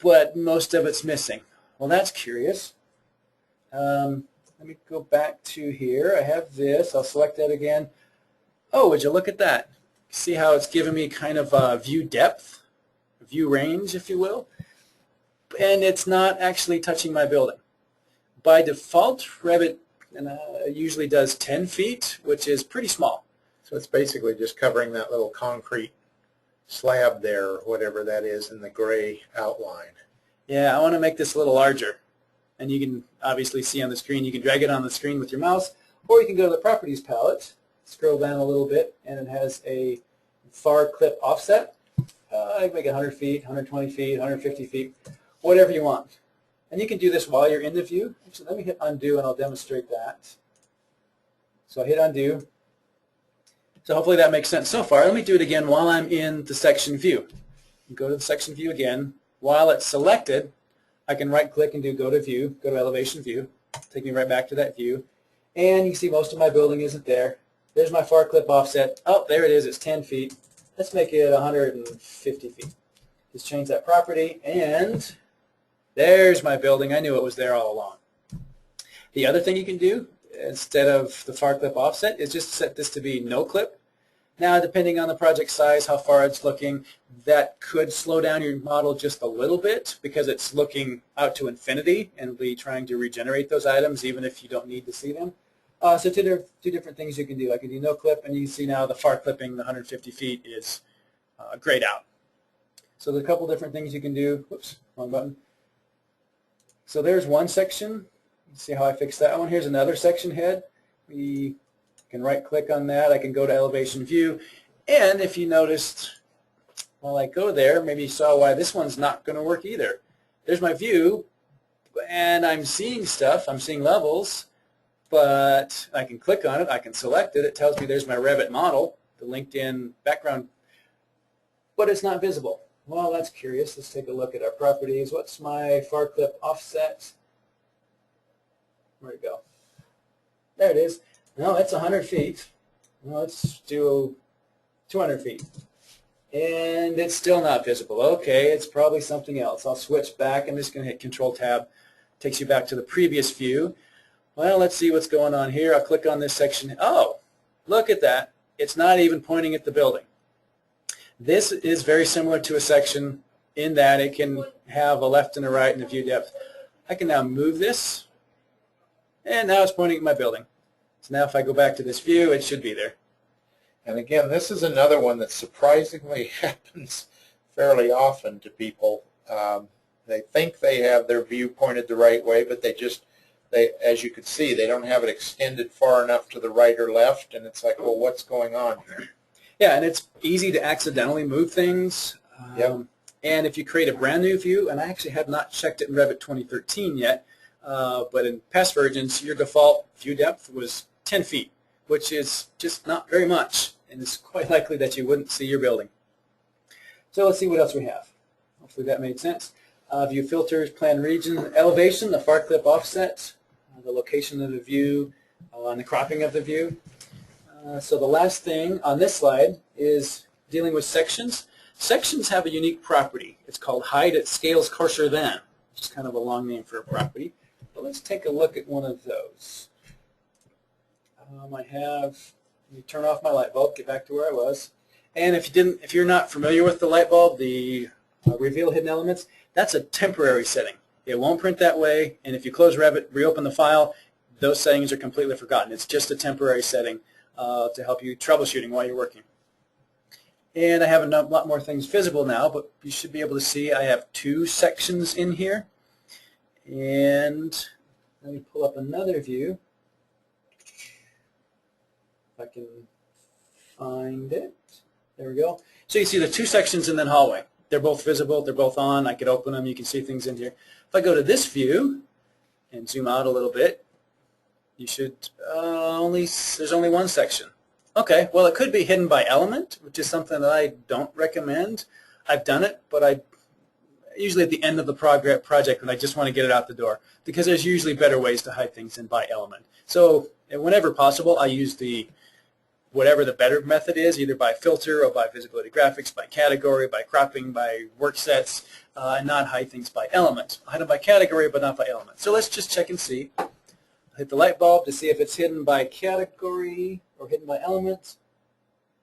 But most of it's missing. Well, that's curious. Let me go back to here. I have this. I'll select that again. Oh, would you look at that? See how it's giving me kind of a view depth, view range, if you will? And it's not actually touching my building. By default, Revit usually does 10 feet, which is pretty small. So it's basically just covering that little concrete slab there, or whatever that is in the gray outline. Yeah, I want to make this a little larger. And you can obviously see on the screen, you can drag it on the screen with your mouse, or you can go to the Properties palette, scroll down a little bit, and it has a far clip offset. I can make it 100 feet, 120 feet, 150 feet, whatever you want. And you can do this while you're in the view. Actually, let me hit undo, and I'll demonstrate that. So I hit undo. So hopefully that makes sense so far. Let me do it again while I'm in the section view. Go to the section view again. While it's selected, I can right click and do go to view, go to elevation view, take me right back to that view. And you can see most of my building isn't there. There's my far clip offset. Oh, there it is. It's 10 feet. Let's make it 150 feet. Just change that property, and there's my building. I knew it was there all along. The other thing you can do, instead of the far clip offset, is just set this to be no clip. Now, depending on the project size, how far it's looking, that could slow down your model just a little bit because it's looking out to infinity and will be trying to regenerate those items even if you don't need to see them. So two different things you can do. I can do no clip, and you can see now the far clipping, the 150 feet, is grayed out. So there's a couple different things you can do. Whoops, wrong button. So there's one section. See how I fixed that one. Here's another section head. We can right click on that. I can go to elevation view. And if you noticed while I go there, maybe you saw why this one's not going to work either. There's my view, and I'm seeing stuff. I'm seeing levels, but I can click on it. I can select it. It tells me there's my Revit model, the LinkedIn background, but it's not visible. Well, that's curious. Let's take a look at our properties. What's my far clip offset? Where'd it go? There it is. No, it's 100 feet. Well, let's do 200 feet. And it's still not visible. Okay, it's probably something else. I'll switch back. I'm just going to hit Control-Tab. Takes you back to the previous view. Well, let's see what's going on here. I'll click on this section. Oh, look at that. It's not even pointing at the building. This is very similar to a section in that it can have a left and a right and a view depth. I can now move this, and now it's pointing at my building. So now if I go back to this view, it should be there. And again, this is another one that surprisingly happens fairly often to people. They think they have their view pointed the right way, but as you can see, they don't have it extended far enough to the right or left, and it's like, well, what's going on here? Yeah, and it's easy to accidentally move things. Yep. And if you create a brand new view, and I actually have not checked it in Revit 2013 yet, but in past versions, your default view depth was 10 feet, which is just not very much, and it's quite likely that you wouldn't see your building. So let's see what else we have. Hopefully that made sense. View filters, plan region, elevation, the far clip offset, the location of the view, and the cropping of the view. So the last thing on this slide is dealing with sections. Sections have a unique property. It's called hide at scales coarser than, which is kind of a long name for a property. But let's take a look at one of those. Let me turn off my light bulb, get back to where I was. And if you're not familiar with the light bulb, the reveal hidden elements, that's a temporary setting. It won't print that way, and if you close Revit, reopen the file, those settings are completely forgotten. It's just a temporary setting to help you troubleshooting while you're working. And I have a lot more things visible now, but you should be able to see I have two sections in here. And let me pull up another view. If I can find it. There we go. So you see the two sections and then hallway. They're both visible. They're both on. I could open them. You can see things in here. If I go to this view and zoom out a little bit, you should there's only one section. Okay, well, it could be hidden by element, which is something that I don't recommend. I've done it, but usually at the end of the project when I just want to get it out the door, because there's usually better ways to hide things than by element. So whenever possible, I use whatever the better method is, either by filter or by visibility graphics, by category, by cropping, by work sets, and not hide things by element. Hide them by category, but not by element. So let's just check and see. Hit the light bulb to see if it's hidden by category or hidden by element.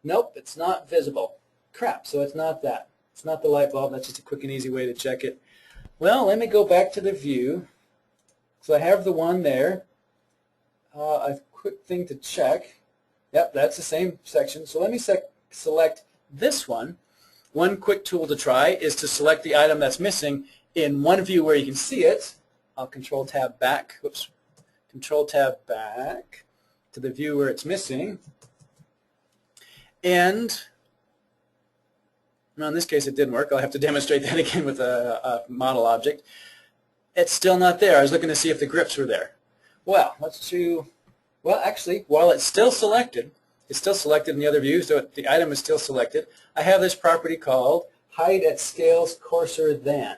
Nope, it's not visible. Crap, so it's not that. It's not the light bulb. That's just a quick and easy way to check it. Well, let me go back to the view. So I have the one there. A quick thing to check. Yep, that's the same section. So let me select this one. One quick tool to try is to select the item that's missing in one view where you can see it. I'll Control-Tab back. Whoops. Control-Tab back to the view where it's missing. And in this case it didn't work. I'll have to demonstrate that again with a model object. It's still not there. I was looking to see if the grips were there. Well, actually, while it's still selected, It's still selected in the other view, so the item is still selected. I have this property called hide at scales coarser than.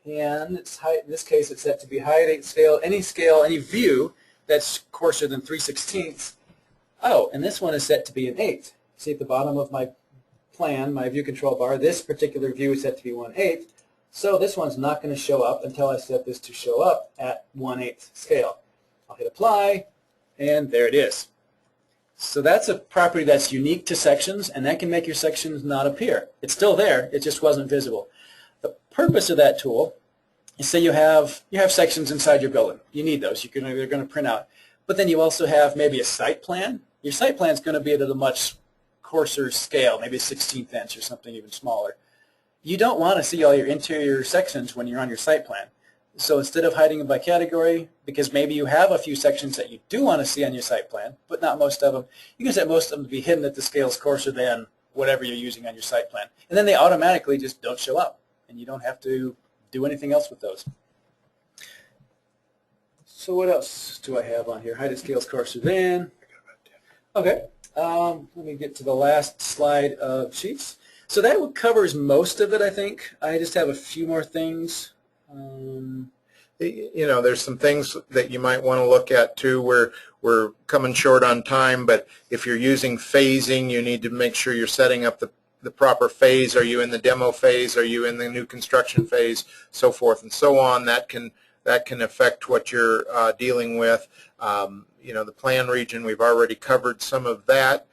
And in this case, it's set to be hide at scale, any view that's coarser than 3/16. Oh, and this one is set to be an 8. See at the bottom of my plan, my view control bar, this particular view is set to be 1/8. So this one's not going to show up until I set this to show up at 1/8 scale. I'll hit apply, and there it is. So that's a property that's unique to sections, and that can make your sections not appear. It's still there, it just wasn't visible. The purpose of that tool is, say you have sections inside your building. You need those. They're going to print out. But then you also have maybe a site plan. Your site plan is going to be at a much coarser scale, maybe a 1/16 inch or something even smaller. You don't want to see all your interior sections when you're on your site plan. So instead of hiding them by category, because maybe you have a few sections that you do want to see on your site plan, but not most of them, you can set most of them to be hidden at the scales coarser than whatever you're using on your site plan. And then they automatically just don't show up, and you don't have to do anything else with those. So what else do I have on here? Hide at scales coarser than. Okay, let me get to the last slide of sheets. So that covers most of it, I think. I just have a few more things. You know, there's some things that you might want to look at too. We're coming short on time, but if you're using phasing, you need to make sure you're setting up the proper phase. Are you in the demo phase? Are you in the new construction phase? So forth and so on. That can affect what you're dealing with. You know, the plan region, we've already covered some of that.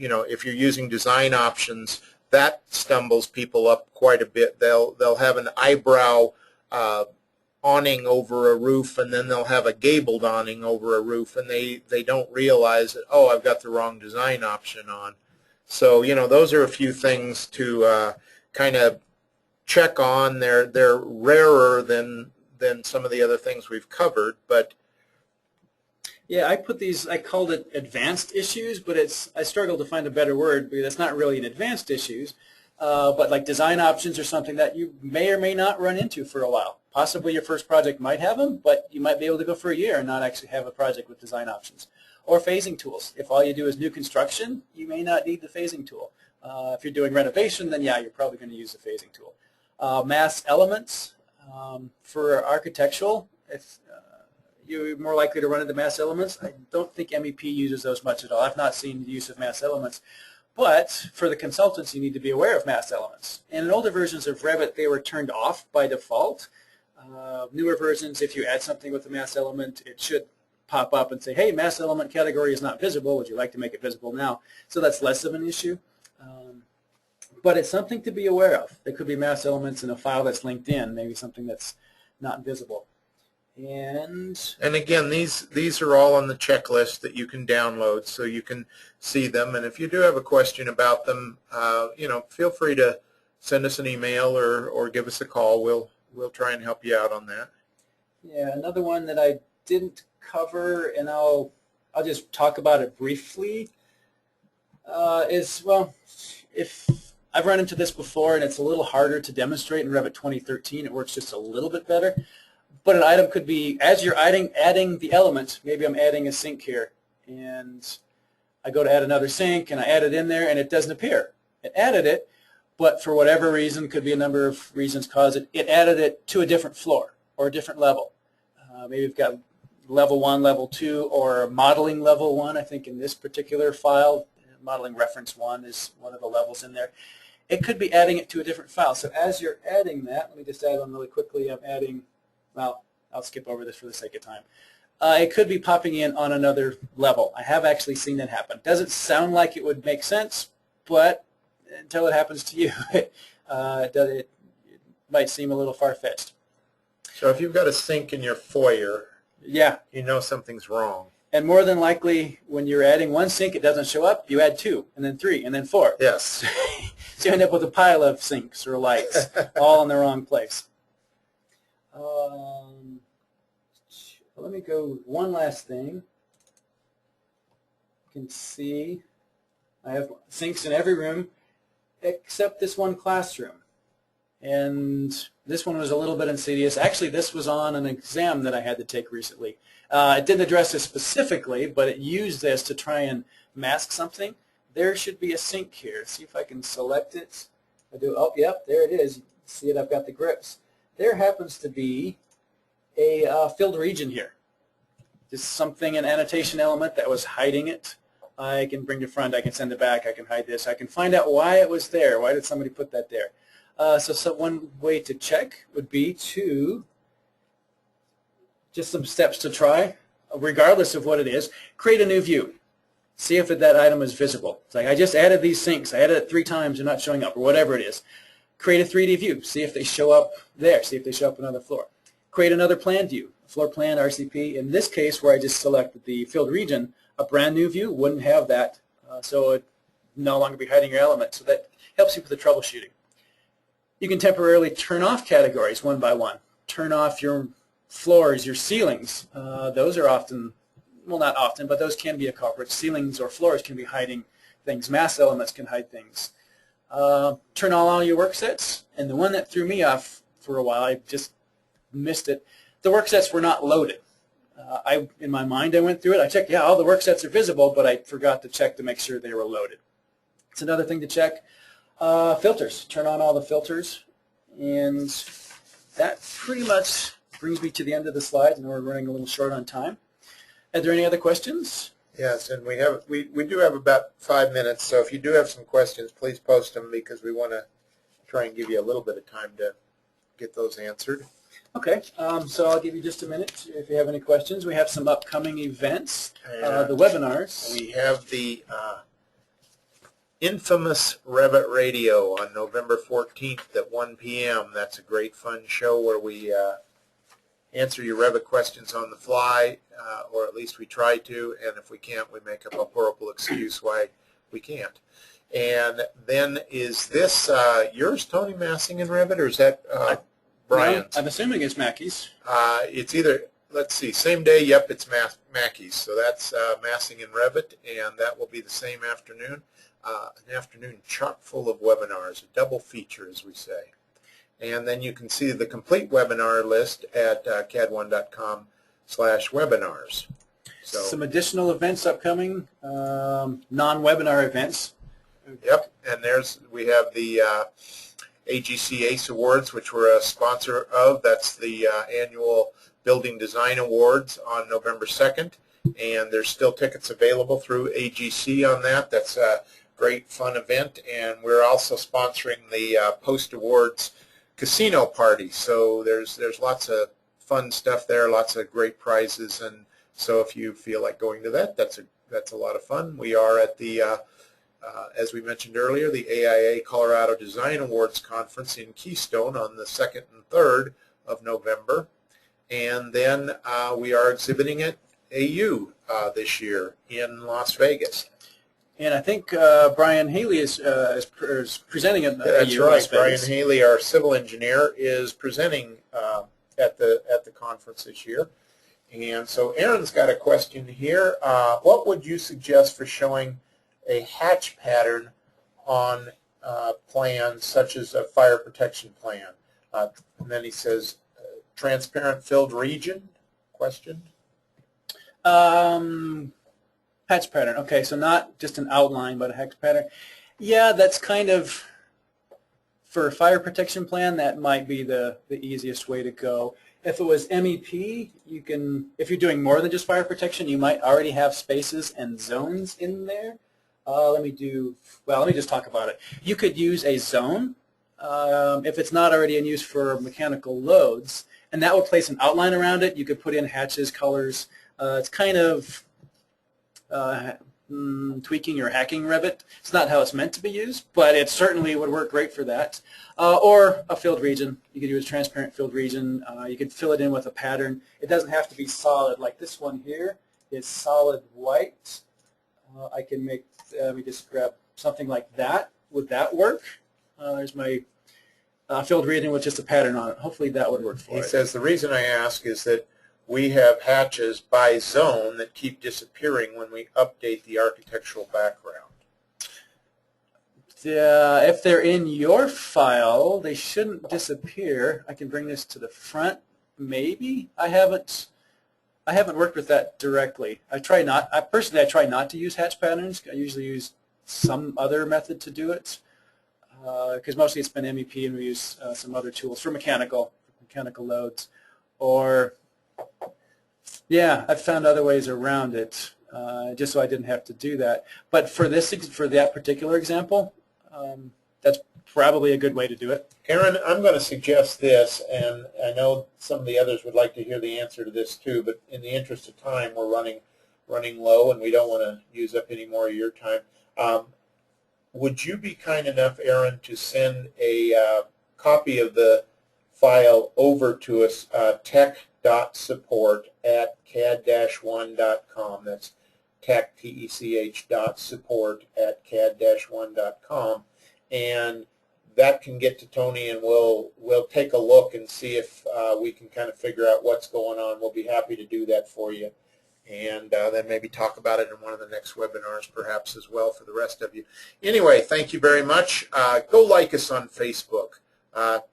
You know, if you're using design options, that stumbles people up quite a bit. They'll have an eyebrow awning over a roof, and then they'll have a gabled awning over a roof, and they don't realize that, oh, I've got the wrong design option on. So, you know, those are a few things to kind of check on. They're rarer than some of the other things we've covered, but yeah, I called it advanced issues, but I struggle to find a better word because it's not really an advanced issues, but like design options are something that you may or may not run into for a while. Possibly your first project might have them, but you might be able to go for a year and not actually have a project with design options. Or phasing tools. If all you do is new construction, you may not need the phasing tool. If you're doing renovation, then yeah, you're probably going to use the phasing tool. Mass elements for architectural, you're more likely to run into mass elements. I don't think MEP uses those much at all. I've not seen the use of mass elements. But for the consultants, you need to be aware of mass elements. And in older versions of Revit, they were turned off by default. Newer versions, if you add something with a mass element, it should pop up and say, hey, mass element category is not visible. Would you like to make it visible now? So that's less of an issue. But it's something to be aware of. There could be mass elements in a file that's linked in, maybe something that's not visible. And again, these are all on the checklist that you can download so you can see them. And if you do have a question about them, you know, feel free to send us an email or give us a call. We'll try and help you out on that. Yeah, another one that I didn't cover, and I'll just talk about it briefly, is, well, if I've run into this before, and it's a little harder to demonstrate in Revit 2013. It works just a little bit better. But an item could be, as you're adding the element, maybe I'm adding a sink here, and I go to add another sink, and I add it in there, and it doesn't appear. It added it, but for whatever reason, could be a number of reasons caused it added it to a different floor or a different level. Maybe you've got level 1, level 2, or modeling level 1. I think in this particular file, modeling reference 1 is one of the levels in there. It could be adding it to a different file. So as you're adding that, let me just add one really quickly. I'm adding, well, I'll skip over this for the sake of time. It could be popping in on another level. I have actually seen that happen. Doesn't sound like it would make sense, but until it happens to you, it might seem a little far-fetched. So if you've got a sink in your foyer, yeah, you know something's wrong. And more than likely, when you're adding one sink, it doesn't show up. You add 2, and then 3, and then 4. Yes. So you end up with a pile of sinks or lights, all in the wrong place. Let me go one last thing. You can see I have sinks in every room except this one classroom. And this one was a little bit insidious. Actually, this was on an exam that I had to take recently. It didn't address this specifically, but it used this to try and mask something. There should be a sink here. See if I can select it. I do. Oh, yep, there it is. See it? I've got the grips. There happens to be a filled region here. Just something, an annotation element that was hiding it. I can bring to front. I can send it back. I can hide this. I can find out why it was there. Why did somebody put that there? So one way to check would be to just some steps to try, regardless of what it is. Create a new view. See if that item is visible. It's like, I just added these sinks. I added it 3 times. They're not showing up, or whatever it is. Create a 3D view. See if they show up there. See if they show up on another floor. Create another plan view, floor plan, RCP. In this case, where I just selected the filled region, a brand new view wouldn't have that, so it no longer be hiding your element. So that helps you with the troubleshooting. You can temporarily turn off categories one by one. Turn off your floors, your ceilings. Those are often, well, not often, but those can be a culprit. Ceilings or floors can be hiding things. Mass elements can hide things. Turn on all your work sets. And the one that threw me off for a while, I just missed it. The work sets were not loaded. In my mind, I went through it. I checked, yeah, all the work sets are visible, but I forgot to check to make sure they were loaded. It's another thing to check. Filters. Turn on all the filters. And that pretty much brings me to the end of the slides, and we're running a little short on time. Are there any other questions? Yes, and we do have about 5 minutes, so if you do have some questions, please post them because we want to try and give you a little bit of time to get those answered. Okay, so I'll give you just a minute if you have any questions. We have some upcoming events, the webinars. We have the infamous Revit Radio on November 14th at 1 p.m. That's a great fun show where we answer your Revit questions on the fly, or at least we try to, and if we can't, we make up a horrible excuse why we can't. And then is this yours, Tony, Massing in Revit, or is that Brian's? No, I'm assuming it's Mackey's. It's either, let's see, same day, yep, it's Mackey's. So that's Massing in Revit, and that will be the same afternoon. An afternoon chock full of webinars, a double feature, as we say. And then you can see the complete webinar list at cad1.com/webinars. So, some additional events upcoming, non-webinar events. Yep, and we have the AGC ACE Awards, which we're a sponsor of. That's the annual Building Design Awards on November 2nd, and there's still tickets available through AGC on that. That's a great fun event, and we're also sponsoring the post-awards casino party. So there's lots of fun stuff there, lots of great prizes, and so if you feel like going to that, that's a lot of fun. We are at the as we mentioned earlier, the AIA Colorado Design Awards Conference in Keystone on the 2nd and 3rd of November. And then we are exhibiting at AU this year in Las Vegas. And I think Brian Haley is presenting at That's AU right. Las Vegas. Brian Haley, our civil engineer, is presenting at the conference this year. And so Aaron's got a question here. What would you suggest for showing a hatch pattern on plans such as a fire protection plan? And then he says, transparent filled region, question? Hatch pattern. Okay, so not just an outline, but a hatch pattern. Yeah, that's kind of, for a fire protection plan, that might be the easiest way to go. If it was MEP, you can, if you're doing more than just fire protection, you might already have spaces and zones in there. Let me just talk about it. You could use a zone if it's not already in use for mechanical loads, and that would place an outline around it. You could put in hatches, colors. It's kind of tweaking or hacking Revit. It's not how it's meant to be used, but it certainly would work great for that. Or a filled region. You could use a transparent filled region. You could fill it in with a pattern. It doesn't have to be solid like this one here is solid white. I can make, let me just grab something like that. Would that work? There's my filled region with just a pattern on it. Hopefully that would work for it. He says the reason I ask is that we have hatches by zone that keep disappearing when we update the architectural background. If they're in your file, they shouldn't disappear. I can bring this to the front, maybe. I haven't worked with that directly. I try not to use hatch patterns. I usually use some other method to do it, because mostly it's been MEP, and we use some other tools for mechanical loads. Or, yeah, I've found other ways around it, just so I didn't have to do that. But for that particular example, that's probably a good way to do it. Aaron, I'm going to suggest this, and I know some of the others would like to hear the answer to this too, but in the interest of time, we're running low, and we don't want to use up any more of your time. Would you be kind enough, Aaron, to send a copy of the file over to us, tech.support@cad-1.com. That's tech, T-E-C-H, .support@cad-1.com, and that can get to Tony, and we'll take a look and see if we can kind of figure out what's going on. We'll be happy to do that for you, and then maybe talk about it in one of the next webinars perhaps as well for the rest of you. Anyway, thank you very much. Go like us on Facebook,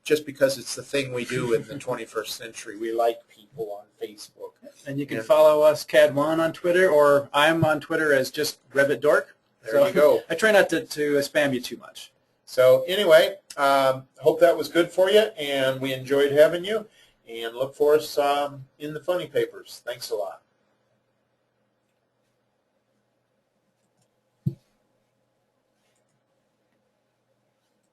just because it's the thing we do in the 21st century. We like people on Facebook. And you can follow us, CAD-1, on Twitter, or I'm on Twitter as just Revit Dork. There you go. I try not to spam you too much. So anyway, hope that was good for you, and we enjoyed having you, and look for us in the funny papers. Thanks a lot.